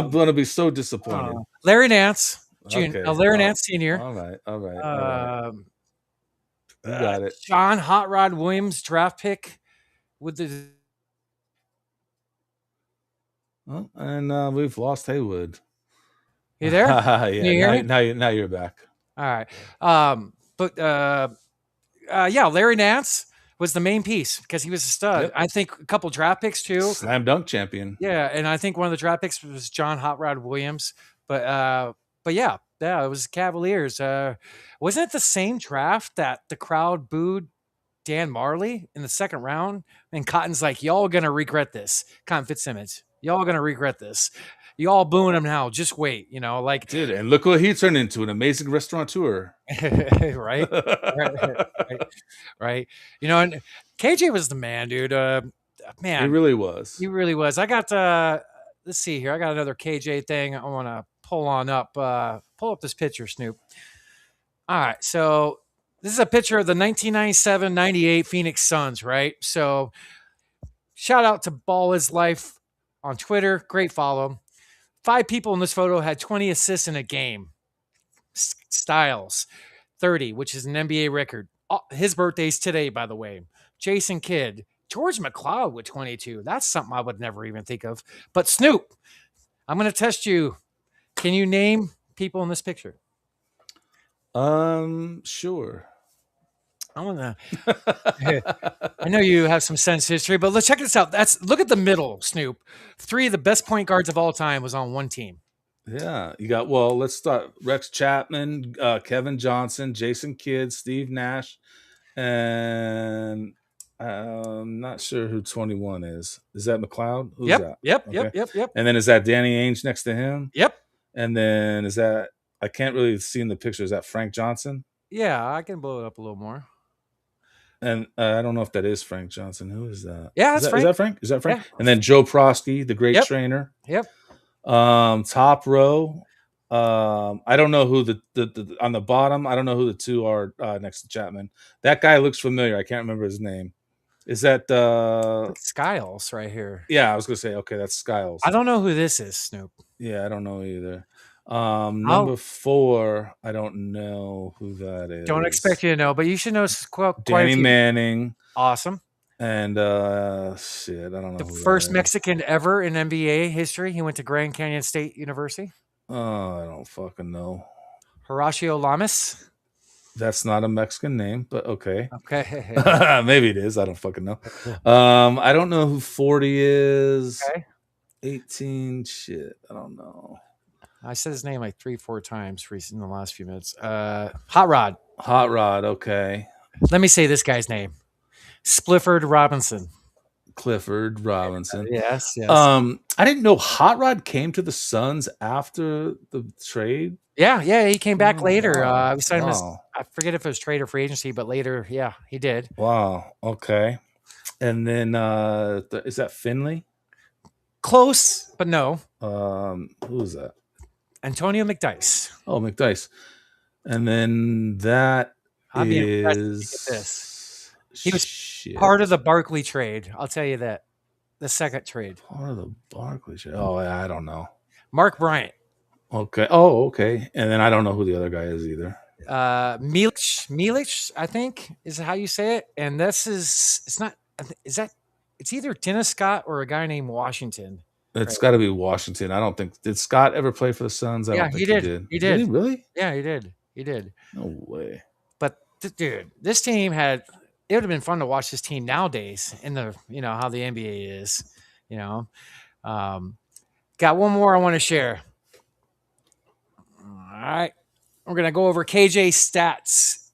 Speaker 3: going to be so disappointed.
Speaker 2: Larry Nance,
Speaker 3: Okay.
Speaker 2: Larry Nance Sr.
Speaker 3: All right. You got it.
Speaker 2: John Hot Rod Williams draft pick with the.
Speaker 3: And we've lost Heywood.
Speaker 2: You there?
Speaker 3: Yeah.
Speaker 2: You hear me?
Speaker 3: Now you're back.
Speaker 2: All right. Larry Nance was the main piece because he was a stud.
Speaker 3: Yep.
Speaker 2: I think a couple draft picks too.
Speaker 3: Slam dunk champion.
Speaker 2: Yeah, and I think one of the draft picks was John Hot Rod Williams. But yeah, it was Cavaliers. Wasn't it the same draft that the crowd booed Dan Marley in the second round? And Cotton's like, "Y'all gonna regret this." Cotton Fitzsimmons, y'all gonna regret this. You all booing him now. Just wait. Like
Speaker 3: Dude, and look what he turned into, an amazing restaurateur.
Speaker 2: right? Right. And KJ was the man, dude. Man,
Speaker 3: he really was.
Speaker 2: He really was. I got let's see here. I got another KJ thing I want to pull up. Pull up this picture, Snoop. All right. So this is a picture of the 1997-98 Phoenix Suns, right? So shout out to Ball is Life on Twitter. Great follow. 5 people in this photo had 20 assists in a game. Styles, 30, which is an NBA record. His birthday's today, by the way. Jason Kidd, George McLeod with 22. That's something I would never even think of. But Snoop, I'm going to test you. Can you name people in this picture?
Speaker 3: Sure.
Speaker 2: I want to. I know you have some sense history, but let's check this out. Look at the middle, Snoop. 3 of the best point guards of all time was on one team.
Speaker 3: Yeah, you got. Well, let's start. Rex Chapman, Kevin Johnson, Jason Kidd, Steve Nash, and I'm not sure who 21 is. Is that McLeod? Who's that?
Speaker 2: Yep.
Speaker 3: And then is that Danny Ainge next to him?
Speaker 2: Yep.
Speaker 3: And then is that? I can't really see in the picture. Is that Frank Johnson?
Speaker 2: Yeah, I can blow it up a little more.
Speaker 3: And I don't know if that is Frank Johnson. Who is that?
Speaker 2: Yeah, that's Frank.
Speaker 3: Is that Frank? Is that Frank?
Speaker 2: Yeah.
Speaker 3: And then Joe Prosky, the great trainer.
Speaker 2: Yep.
Speaker 3: Top row. I don't know who the on the bottom. I don't know who the 2 are next to Chapman. That guy looks familiar. I can't remember his name. Is that
Speaker 2: Skiles right here?
Speaker 3: Yeah, I was gonna say. Okay, that's Skiles.
Speaker 2: I don't know who this is, Snoop.
Speaker 3: Yeah, I don't know either. Number 4, I don't know who that is.
Speaker 2: Don't expect you to know, but you should know quite
Speaker 3: Danny
Speaker 2: a few.
Speaker 3: Manning.
Speaker 2: Awesome.
Speaker 3: And shit, I don't know.
Speaker 2: The
Speaker 3: who
Speaker 2: first
Speaker 3: that is.
Speaker 2: Mexican ever in NBA history. He went to Grand Canyon State University.
Speaker 3: Oh, I don't fucking know.
Speaker 2: Horacio Lamas.
Speaker 3: That's not a Mexican name, but okay.
Speaker 2: Okay.
Speaker 3: Maybe it is. I don't fucking know. I don't know who 40 is.
Speaker 2: Okay.
Speaker 3: 18. Shit, I don't know.
Speaker 2: I said his name like 3-4 times in the last few minutes. Hot Rod.
Speaker 3: Hot Rod. Okay.
Speaker 2: Let me say this guy's name. Splifford Robinson.
Speaker 3: Clifford Robinson.
Speaker 2: Yes.
Speaker 3: I didn't know Hot Rod came to the Suns after the trade.
Speaker 2: Yeah, he came back later. We signed him as,
Speaker 3: Wow.
Speaker 2: I forget if it was trade or free agency, but later, yeah, he did.
Speaker 3: Wow. Okay. And then is that Finley?
Speaker 2: Close, but no.
Speaker 3: Who is that?
Speaker 2: Antonio McDyess.
Speaker 3: Oh, McDyess. And then that
Speaker 2: I'd be impressed if you get this. He was part of the Barkley trade. I'll tell you that. The second trade.
Speaker 3: Part of the Barkley trade. Oh, I don't know.
Speaker 2: Mark Bryant.
Speaker 3: Okay. Oh, okay. And then I don't know who the other guy is either.
Speaker 2: Milic, I think is how you say it. And it's either Dennis Scott or a guy named Washington.
Speaker 3: It's got to be Washington. I don't think did Scott ever play for the Suns? I don't think he did.
Speaker 2: He did.
Speaker 3: Did he really?
Speaker 2: Yeah, he did. He did.
Speaker 3: No way.
Speaker 2: But dude, this team it would have been fun to watch this team nowadays in the how the NBA is. Got one more I want to share. All right. We're gonna go over KJ stats.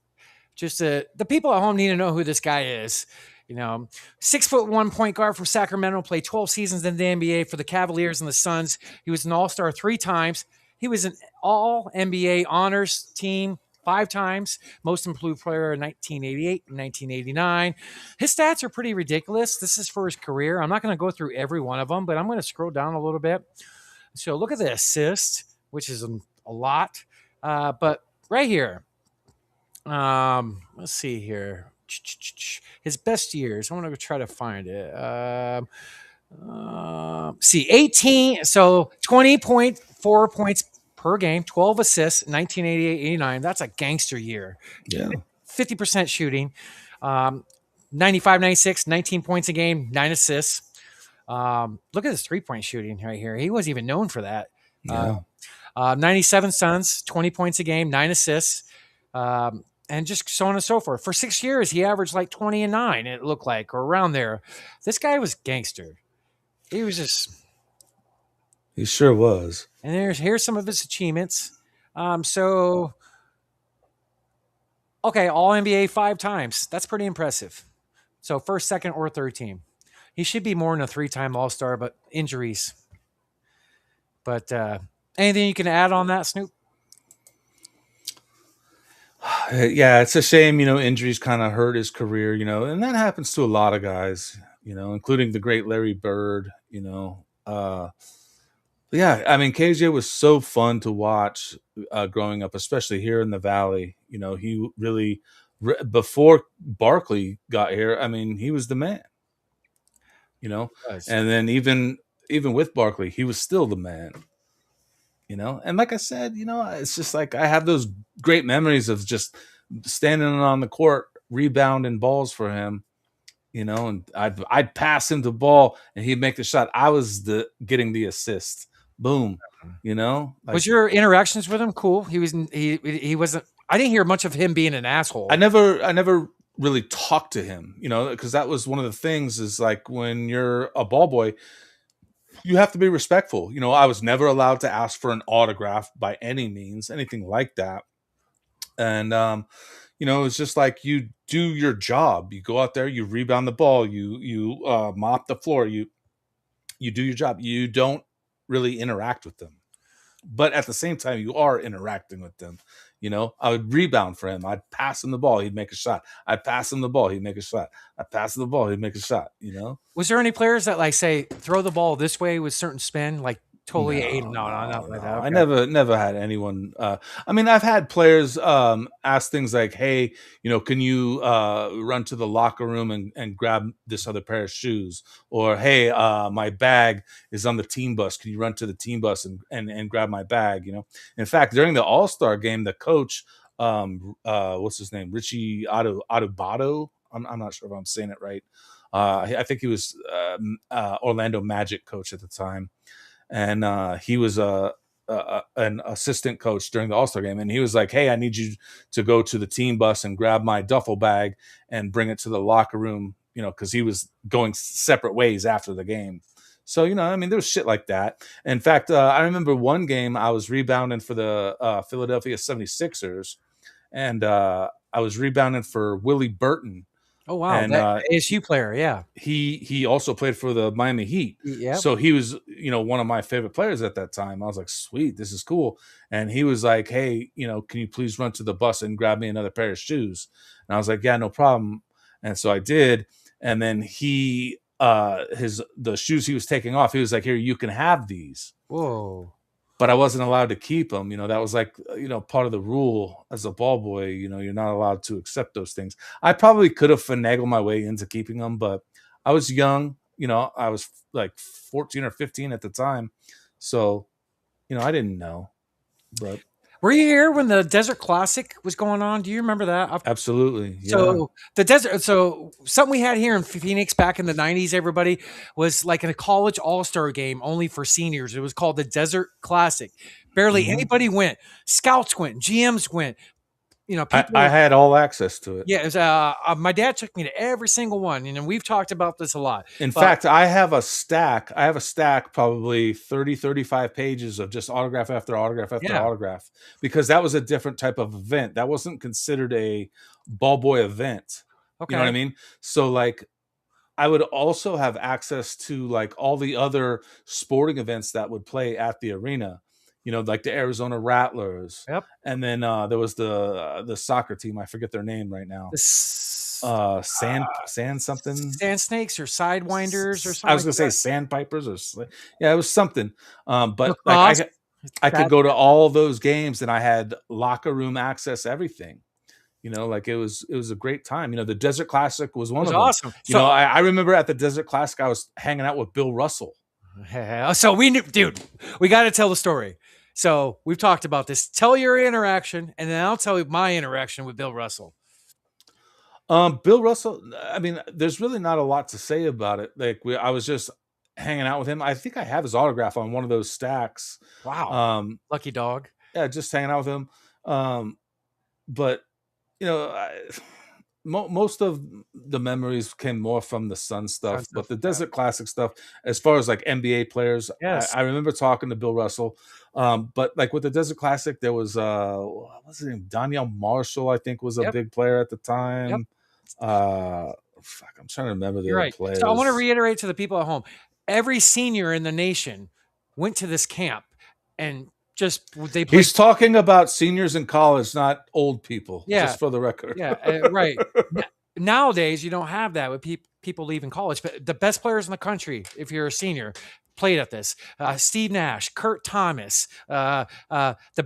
Speaker 2: Just the people at home need to know who this guy is. 6'1" point guard from Sacramento, played 12 seasons in the NBA for the Cavaliers and the Suns. He was an All-Star 3 times. He was an All-NBA honors team 5 times. Most improved player in 1988 and 1989. His stats are pretty ridiculous. This is for his career. I'm not going to go through every one of them, but I'm going to scroll down a little bit. So look at the assist, which is a lot. But right here, let's see here. His best years. I want to try to find it. 18. So 20.4 points per game, 12 assists, 1988-89. That's a gangster year.
Speaker 3: Yeah.
Speaker 2: 50% shooting. 95-96, 19 points a game, 9 assists. Look at his 3-point shooting right here. He wasn't even known for that.
Speaker 3: Yeah.
Speaker 2: 97 Suns, 20 points a game, 9 assists. And just so on and so forth. For 6 years, he averaged like 20 and 9, it looked like, or around there. This guy was gangster. He was just...
Speaker 3: He sure was.
Speaker 2: And here's some of his achievements. Okay, All-NBA 5 times. That's pretty impressive. So first, second, or third team. He should be more than a 3-time All-Star, but injuries. But anything you can add on that, Snoop?
Speaker 3: Yeah, it's a shame, injuries kind of hurt his career, and that happens to a lot of guys, including the great Larry Bird, yeah, I mean, KJ was so fun to watch growing up, especially here in the Valley. He really, before Barkley got here, I mean, he was the man,
Speaker 2: Nice.
Speaker 3: and then even with Barkley, he was still the man. And like I said, it's just like I have those great memories of just standing on the court rebounding balls for him, and I'd pass him the ball and he'd make the shot. I was getting the assist. Boom. Like,
Speaker 2: Was your interactions with him cool? He wasn't. I didn't hear much of him being an asshole.
Speaker 3: I never really talked to him, because that was one of the things is like when you're a ball boy, you have to be respectful. I was never allowed to ask for an autograph by any means, anything like that. And, it's just like you do your job. You go out there, you rebound the ball, you mop the floor, you do your job. You don't really interact with them. But at the same time, you are interacting with them. I would rebound for him. I'd pass him the ball. He'd make a shot. I'd pass him the ball. He'd make a shot. I'd pass him the ball. He'd make a shot,
Speaker 2: Was there any players that like say throw the ball this way with certain spin, like totally
Speaker 3: No,
Speaker 2: not like that?
Speaker 3: I
Speaker 2: Okay.
Speaker 3: never had anyone. I mean, I've had players ask things like, "Hey, can you run to the locker room and grab this other pair of shoes?" Or, "Hey, my bag is on the team bus. Can you run to the team bus and grab my bag?" In fact, during the All-Star game, the coach, what's his name, Richie Adubato. I'm not sure if I'm saying it right. I think he was Orlando Magic coach at the time. And he was an assistant coach during the All-Star game, and he was like, "Hey, I need you to go to the team bus and grab my duffel bag and bring it to the locker room," because he was going separate ways after the game. So, I mean, there was shit like that. In fact, I remember one game I was rebounding for the Philadelphia 76ers, and I was rebounding for Willie Burton.
Speaker 2: Oh wow,
Speaker 3: And
Speaker 2: that ASU player, yeah.
Speaker 3: he also played for the Miami Heat.
Speaker 2: Yep.
Speaker 3: So he was, one of my favorite players at that time. I was like, sweet, this is cool. And he was like, "Hey, can you please run to the bus and grab me another pair of shoes?" And I was like, "Yeah, no problem." And so I did. And then the shoes he was taking off, he was like, "Here, you can have these."
Speaker 2: Whoa.
Speaker 3: But I wasn't allowed to keep them. That was like, part of the rule as a ball boy. You're not allowed to accept those things. I probably could have finagled my way into keeping them, but I was young. I was like 14 or 15 at the time. So, I didn't know. But
Speaker 2: were you here when the Desert Classic was going on? Do you remember that?
Speaker 3: Absolutely. Yeah.
Speaker 2: So the desert. So something we had here in Phoenix back in the '90s, everybody was like in a college all-star game only for seniors. It was called the Desert Classic. Barely anybody went. Scouts went. GMs went. People,
Speaker 3: I had all access to it.
Speaker 2: Yeah, it was, my dad took me to every single one, and we've talked about this a lot.
Speaker 3: In fact, I have a stack. Probably 30, 35 pages of just autograph after autograph after autograph, because that was a different type of event. That wasn't considered a ball boy event.
Speaker 2: Okay.
Speaker 3: You know what I mean? So like, I would also have access to like all the other sporting events that would play at the arena. Like the Arizona Rattlers.
Speaker 2: Yep.
Speaker 3: And then there was the soccer team. I forget their name right now. Sand something.
Speaker 2: Sand Snakes or Sidewinders or something.
Speaker 3: I was gonna say Sandpipers or it was something. But like I could go to all those games and I had locker room access, everything. Like it was a great time. The Desert Classic was one of them.
Speaker 2: Awesome.
Speaker 3: I remember at the Desert Classic I was hanging out with Bill Russell.
Speaker 2: So we knew, dude, we got to tell the story. So we've talked about this. Tell your interaction, and then I'll tell you my interaction with Bill Russell.
Speaker 3: Bill Russell, I mean, there's really not a lot to say about it. Like I was just hanging out with him. I think I have his autograph on one of those stacks.
Speaker 2: Wow. Lucky dog.
Speaker 3: Yeah, just hanging out with him. But most of the memories came more from the Sun stuff, but the Desert Classic stuff, as far as like NBA players,
Speaker 2: yes.
Speaker 3: I remember talking to Bill Russell. But like with the Desert Classic, there was what's his name? Danielle Marshall, I think, was a big player at the time. I'm trying to remember the other players.
Speaker 2: So I want to reiterate to the people at home: every senior in the nation went to this camp. and just they play.
Speaker 3: He's talking about seniors in college, not old people.
Speaker 2: Yeah.
Speaker 3: Just for the record.
Speaker 2: Yeah, right. Nowadays, you don't have that with people leaving college. But the best players in the country, if you're a senior, played at this. Steve Nash, Kurt Thomas, the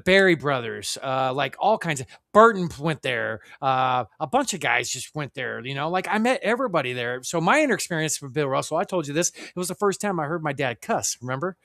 Speaker 2: Barry brothers, like all kinds of. Burton went there. A bunch of guys just went there. Like I met everybody there. So my experience with Bill Russell, I told you this. It was the first time I heard my dad cuss. Remember?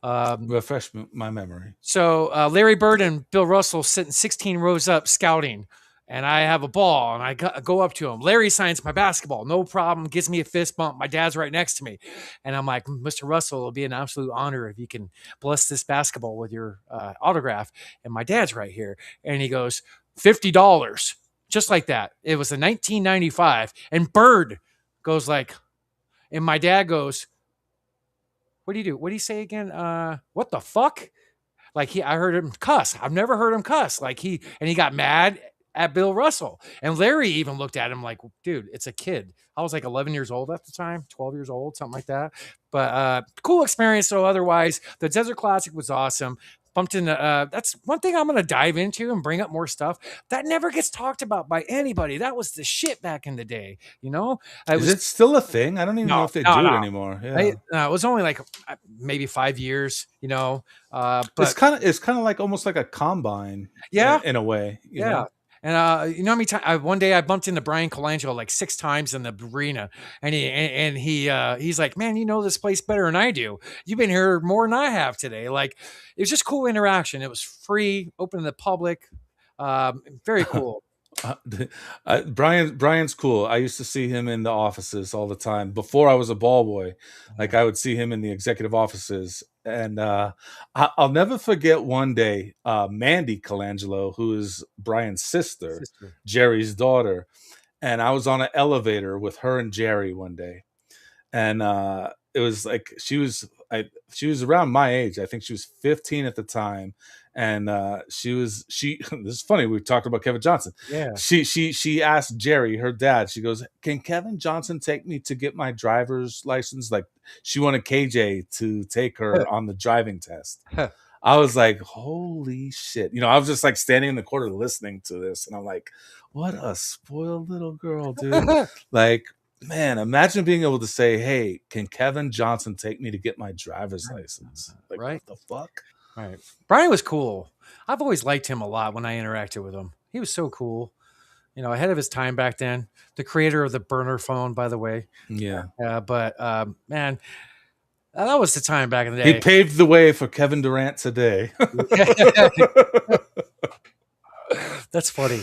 Speaker 3: Refresh my memory.
Speaker 2: So Larry Bird and Bill Russell sitting 16 rows up scouting, and I have a ball, and I go up to him. Larry signs my basketball, no problem, gives me a fist bump. My dad's right next to me, and I'm like, Mr. Russell, it'll be an absolute honor if you can bless this basketball with your autograph. And my dad's right here, and he goes, $50, just like that. It was in 1995, and Bird goes like, and my dad goes, what do you do? What do you say again? What the fuck? Like I heard him cuss. I've never heard him cuss. Like he got mad at Bill Russell. And Larry even looked at him like, dude, it's a kid. I was like 11 years old at the time, 12 years old, something like that. But cool experience. So otherwise, the Desert Classic was awesome. Bumped in. That's one thing I'm going to dive into and bring up more stuff that never gets talked about by anybody. That was the shit back in the day.
Speaker 3: Is it still a thing? I don't even know if they do it anymore. Yeah.
Speaker 2: It was only like maybe 5 years. But
Speaker 3: it's kind of like almost like a combine.
Speaker 2: Yeah,
Speaker 3: in a way. You know?
Speaker 2: And how many times? One day I bumped into Brian Colangelo like 6 times in the arena, and he's like, "Man, you know this place better than I do. You've been here more than I have today." Like, it was just cool interaction. It was free, open to the public, very cool.
Speaker 3: Brian's cool. I used to see him in the offices all the time before I was a ball boy. Like I would see him in the executive offices, and I'll never forget one day, Mandy Colangelo, who is Brian's sister, Jerry's daughter, and I was on an elevator with her and Jerry one day, and it was like she was around my age. I think she was 15 at the time. And this is funny. We talked about Kevin Johnson.
Speaker 2: Yeah.
Speaker 3: She asked Jerry, her dad, she goes, "Can Kevin Johnson take me to get my driver's license?" Like she wanted KJ to take her on the driving test. I was like, holy shit. I was just like standing in the corner listening to this. And I'm like, what a spoiled little girl, dude. Like, man, imagine being able to say, "Hey, can Kevin Johnson take me to get my driver's license?" Like,
Speaker 2: right.
Speaker 3: What the fuck?
Speaker 2: Right. Brian was cool. I've always liked him a lot when I interacted with him. He was so cool. Ahead of his time back then. The creator of the burner phone, by the way.
Speaker 3: Yeah.
Speaker 2: But man, that was the time back in the day.
Speaker 3: He paved the way for Kevin Durant today.
Speaker 2: That's funny.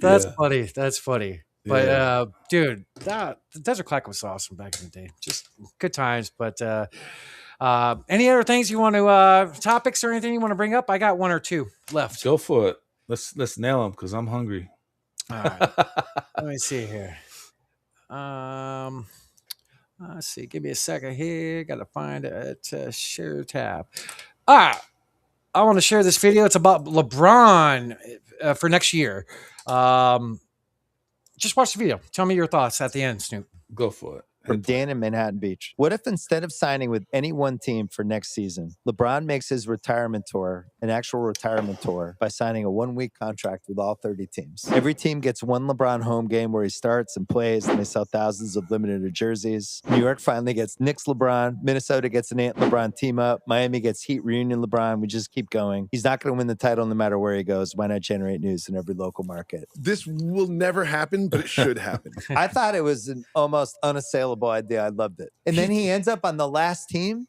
Speaker 2: That's funny. But dude, the Desert Classic was awesome back in the day. Just good times. But any other things you want to topics or anything you want to bring up? I got 1 or 2 left.
Speaker 3: Go for it. Let's nail them because I'm hungry.
Speaker 2: All right. Let me see here. Let's see. Give me a second here. Got to find it. Share tab. All right. I want to share this video. It's about LeBron for next year. Just watch the video. Tell me your thoughts at the end, Snoop.
Speaker 3: Go for it.
Speaker 14: From Dan in Manhattan Beach. What if instead of signing with any one team for next season, LeBron makes his retirement tour an actual retirement tour by signing a 1-week contract with all 30 teams? Every team gets one LeBron home game where he starts and plays, and they sell thousands of limited jerseys. New York finally gets Knicks LeBron. Minnesota gets an Ant LeBron team up. Miami gets Heat reunion LeBron. We just keep going. He's not going to win the title no matter where he goes. Why not generate news in every local market?
Speaker 15: This will never happen, but it should happen.
Speaker 14: I thought it was an almost unassailable idea. I loved it. And then he ends up on the last team.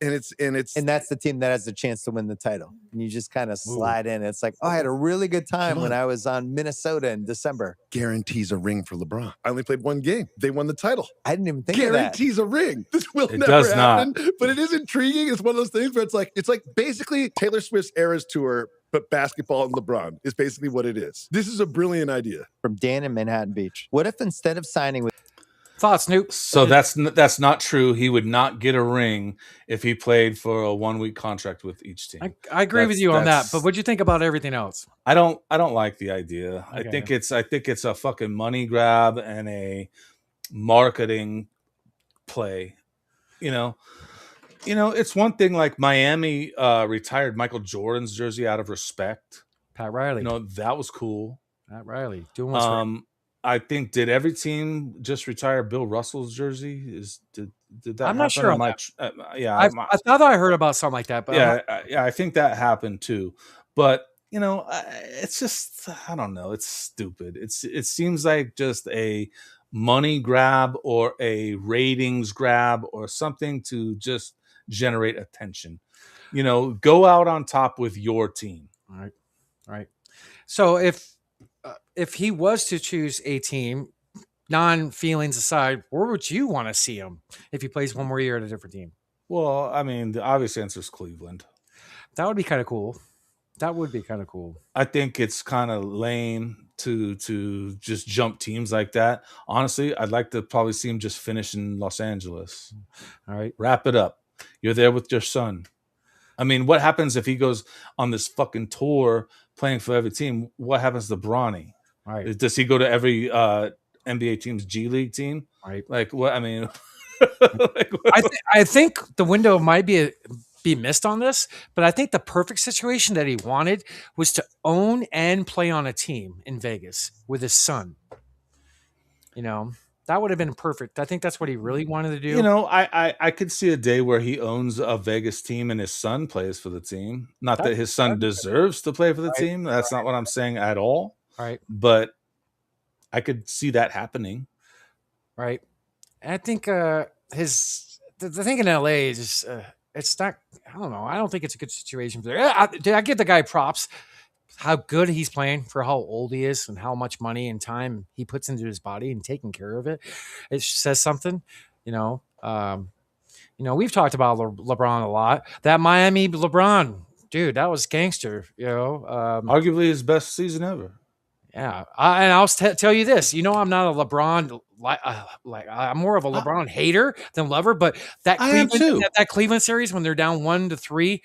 Speaker 15: And
Speaker 14: that's the team that has the chance to win the title. And you just kind of slide in. It's like, I had a really good time when I was on Minnesota in December.
Speaker 15: Guarantees a ring for LeBron. I only played 1 game. They won the title.
Speaker 14: I didn't even think of that.
Speaker 15: Guarantees a ring. This will never happen. But it is intriguing. It's one of those things where it's like basically Taylor Swift's Eras Tour, but basketball and LeBron is basically what it is. This is a brilliant idea.
Speaker 14: From Dan in Manhattan Beach. What if instead of signing with
Speaker 2: Thoughts, Snoop?
Speaker 3: So that's not true. He would not get a ring if he played for a 1-week contract with each team.
Speaker 2: I agree with you on that. But what'd you think about everything else?
Speaker 3: I don't like the idea.
Speaker 2: Okay.
Speaker 3: I think it's a fucking money grab and a marketing play. You know, it's one thing like Miami retired Michael Jordan's jersey out of respect.
Speaker 2: Pat Riley.
Speaker 3: You know, that was cool.
Speaker 2: Pat Riley doing what's right.
Speaker 3: I think did every team just retire Bill Russell's jersey? Did that?
Speaker 2: I'm
Speaker 3: happen?
Speaker 2: not sure on that. I thought I heard about something like that, but
Speaker 3: I think that happened too. But you know, it's just I don't know. It's stupid. It seems like just a money grab or a ratings grab or something to just generate attention. You know, go out on top with your team.
Speaker 2: Right. So if he was to choose a team, non-feelings aside, where would you want to see him if he plays one more year at a different team?
Speaker 3: Well, I mean, the obvious answer is Cleveland.
Speaker 2: That would be kind of cool.
Speaker 3: I think it's kind of lame to just jump teams like that. Honestly, I'd like to probably see him just finish in Los Angeles.
Speaker 2: All right.
Speaker 3: Wrap it up. You're there with your son. I mean, what happens if he goes on this fucking tour playing for every team? What happens to Bronny?
Speaker 2: Right.
Speaker 3: Does he go to every NBA team's G League team?
Speaker 2: Right.
Speaker 3: Like what? I mean,
Speaker 2: I think the window might be missed on this, but I think the perfect situation that he wanted was to own and play on a team in Vegas with his son. You know, that would have been perfect. I think that's what he really wanted to do.
Speaker 3: You know, I could see a day where he owns a Vegas team and his son plays for the team. Not that his son deserves to play for the team. That's not what I'm saying at all.
Speaker 2: Right.
Speaker 3: But I could see that happening.
Speaker 2: Right. I think the thing in LA is just, it's not, I don't know. I don't think it's a good situation for there. I give the guy props, how good he's playing for how old he is and how much money and time he puts into his body and taking care of it. It says something, you know. We've talked about LeBron a lot. That Miami LeBron, dude, that was gangster, you know.
Speaker 3: Arguably his best season ever.
Speaker 2: Yeah, and I'll tell you this. You know, I'm not a LeBron I'm more of a LeBron hater than lover. But that Cleveland series when they're down 1-3,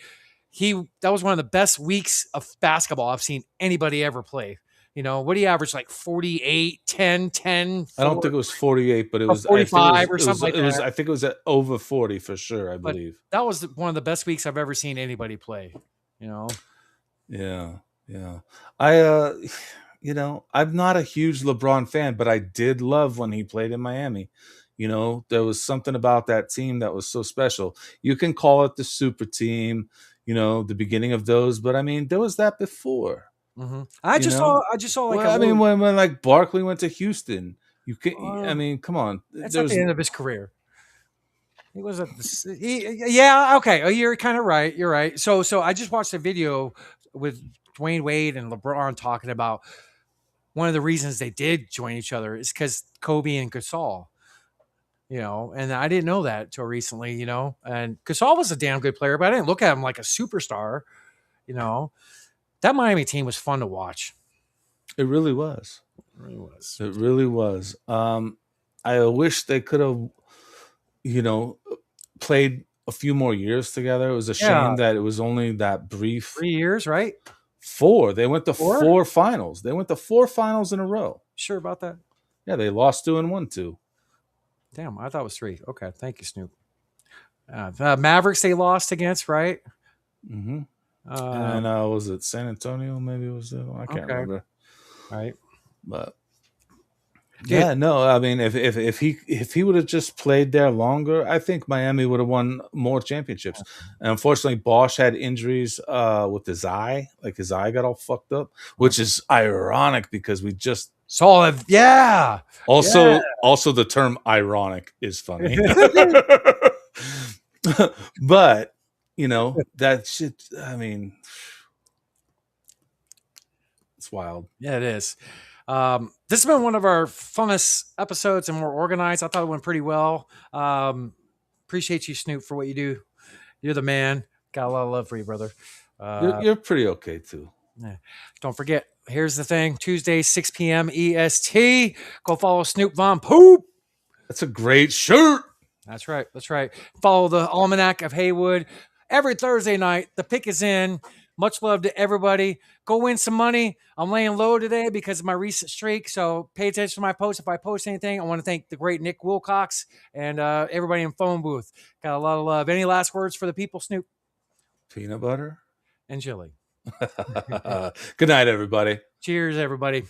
Speaker 2: that was one of the best weeks of basketball I've seen anybody ever play. You know, what do you average, like 48, 10, 10? 4?
Speaker 3: I don't think it was 48, but it was
Speaker 2: 45 or something like that.
Speaker 3: I think it was at over 40 for sure, I believe.
Speaker 2: That was one of the best weeks I've ever seen anybody play. You know.
Speaker 3: Yeah. You know, I'm not a huge LeBron fan, but I did love when he played in Miami. You know, there was something about that team that was so special. You can call it the super team, you know, the beginning of those, but I mean, there was that before.
Speaker 2: Mm-hmm. I just saw like.
Speaker 3: Well, when like Barkley went to Houston, you can. I mean, come on.
Speaker 2: That's at the end of his career. He was yeah. Okay. Oh, you're kind of right. You're right. So I just watched a video with Dwayne Wade and LeBron talking about one of the reasons they did join each other is because Kobe and Gasol, you know, and I didn't know that till recently, you know, and Gasol was a damn good player, but I didn't look at him like a superstar, you know. That Miami team was fun to watch.
Speaker 3: It really was. It really was. I wish they could have, you know, played a few more years together. It was a shame that it was only that brief.
Speaker 2: 3 years, right?
Speaker 3: 4. They went to 4 finals. They went to 4 finals in a row.
Speaker 2: Sure about that?
Speaker 3: Yeah, they lost 2 and won 2.
Speaker 2: Damn, I thought it was 3. Okay, thank you, Snoop. Mavericks they lost against, right?
Speaker 3: Mm-hmm. And was it San Antonio? Maybe it was. I can't remember.
Speaker 2: Right,
Speaker 3: but yeah, no. I mean, if he would have just played there longer, I think Miami would have won more championships. And unfortunately, Bosch had injuries with his eye. Like his eye got all fucked up, which is ironic because we just
Speaker 2: saw it. Yeah.
Speaker 3: Also, the term ironic is funny. But you know, that shit, I mean, it's wild.
Speaker 2: Yeah, it is. This has been one of our funnest episodes and more organized. I thought it went pretty well. Appreciate you, Snoop, for what you do. You're the man. Got a lot of love for you, brother.
Speaker 3: You're pretty okay, too.
Speaker 2: Yeah. Don't forget, here's the thing. Tuesday, 6 p.m. EST. Go follow Snoop Von Poop.
Speaker 3: That's a great shirt.
Speaker 2: That's right. Follow the Almanac of Heywood. Every Thursday night, the pick is in. Much love to everybody. Go win some money. I'm laying low today because of my recent streak, so pay attention to my posts. If I post anything, I want to thank the great Nick Wilcox and everybody in phone booth. Got a lot of love. Any last words for the people, Snoop?
Speaker 3: Peanut butter
Speaker 2: and chili.
Speaker 3: Good night, everybody.
Speaker 2: Cheers, everybody.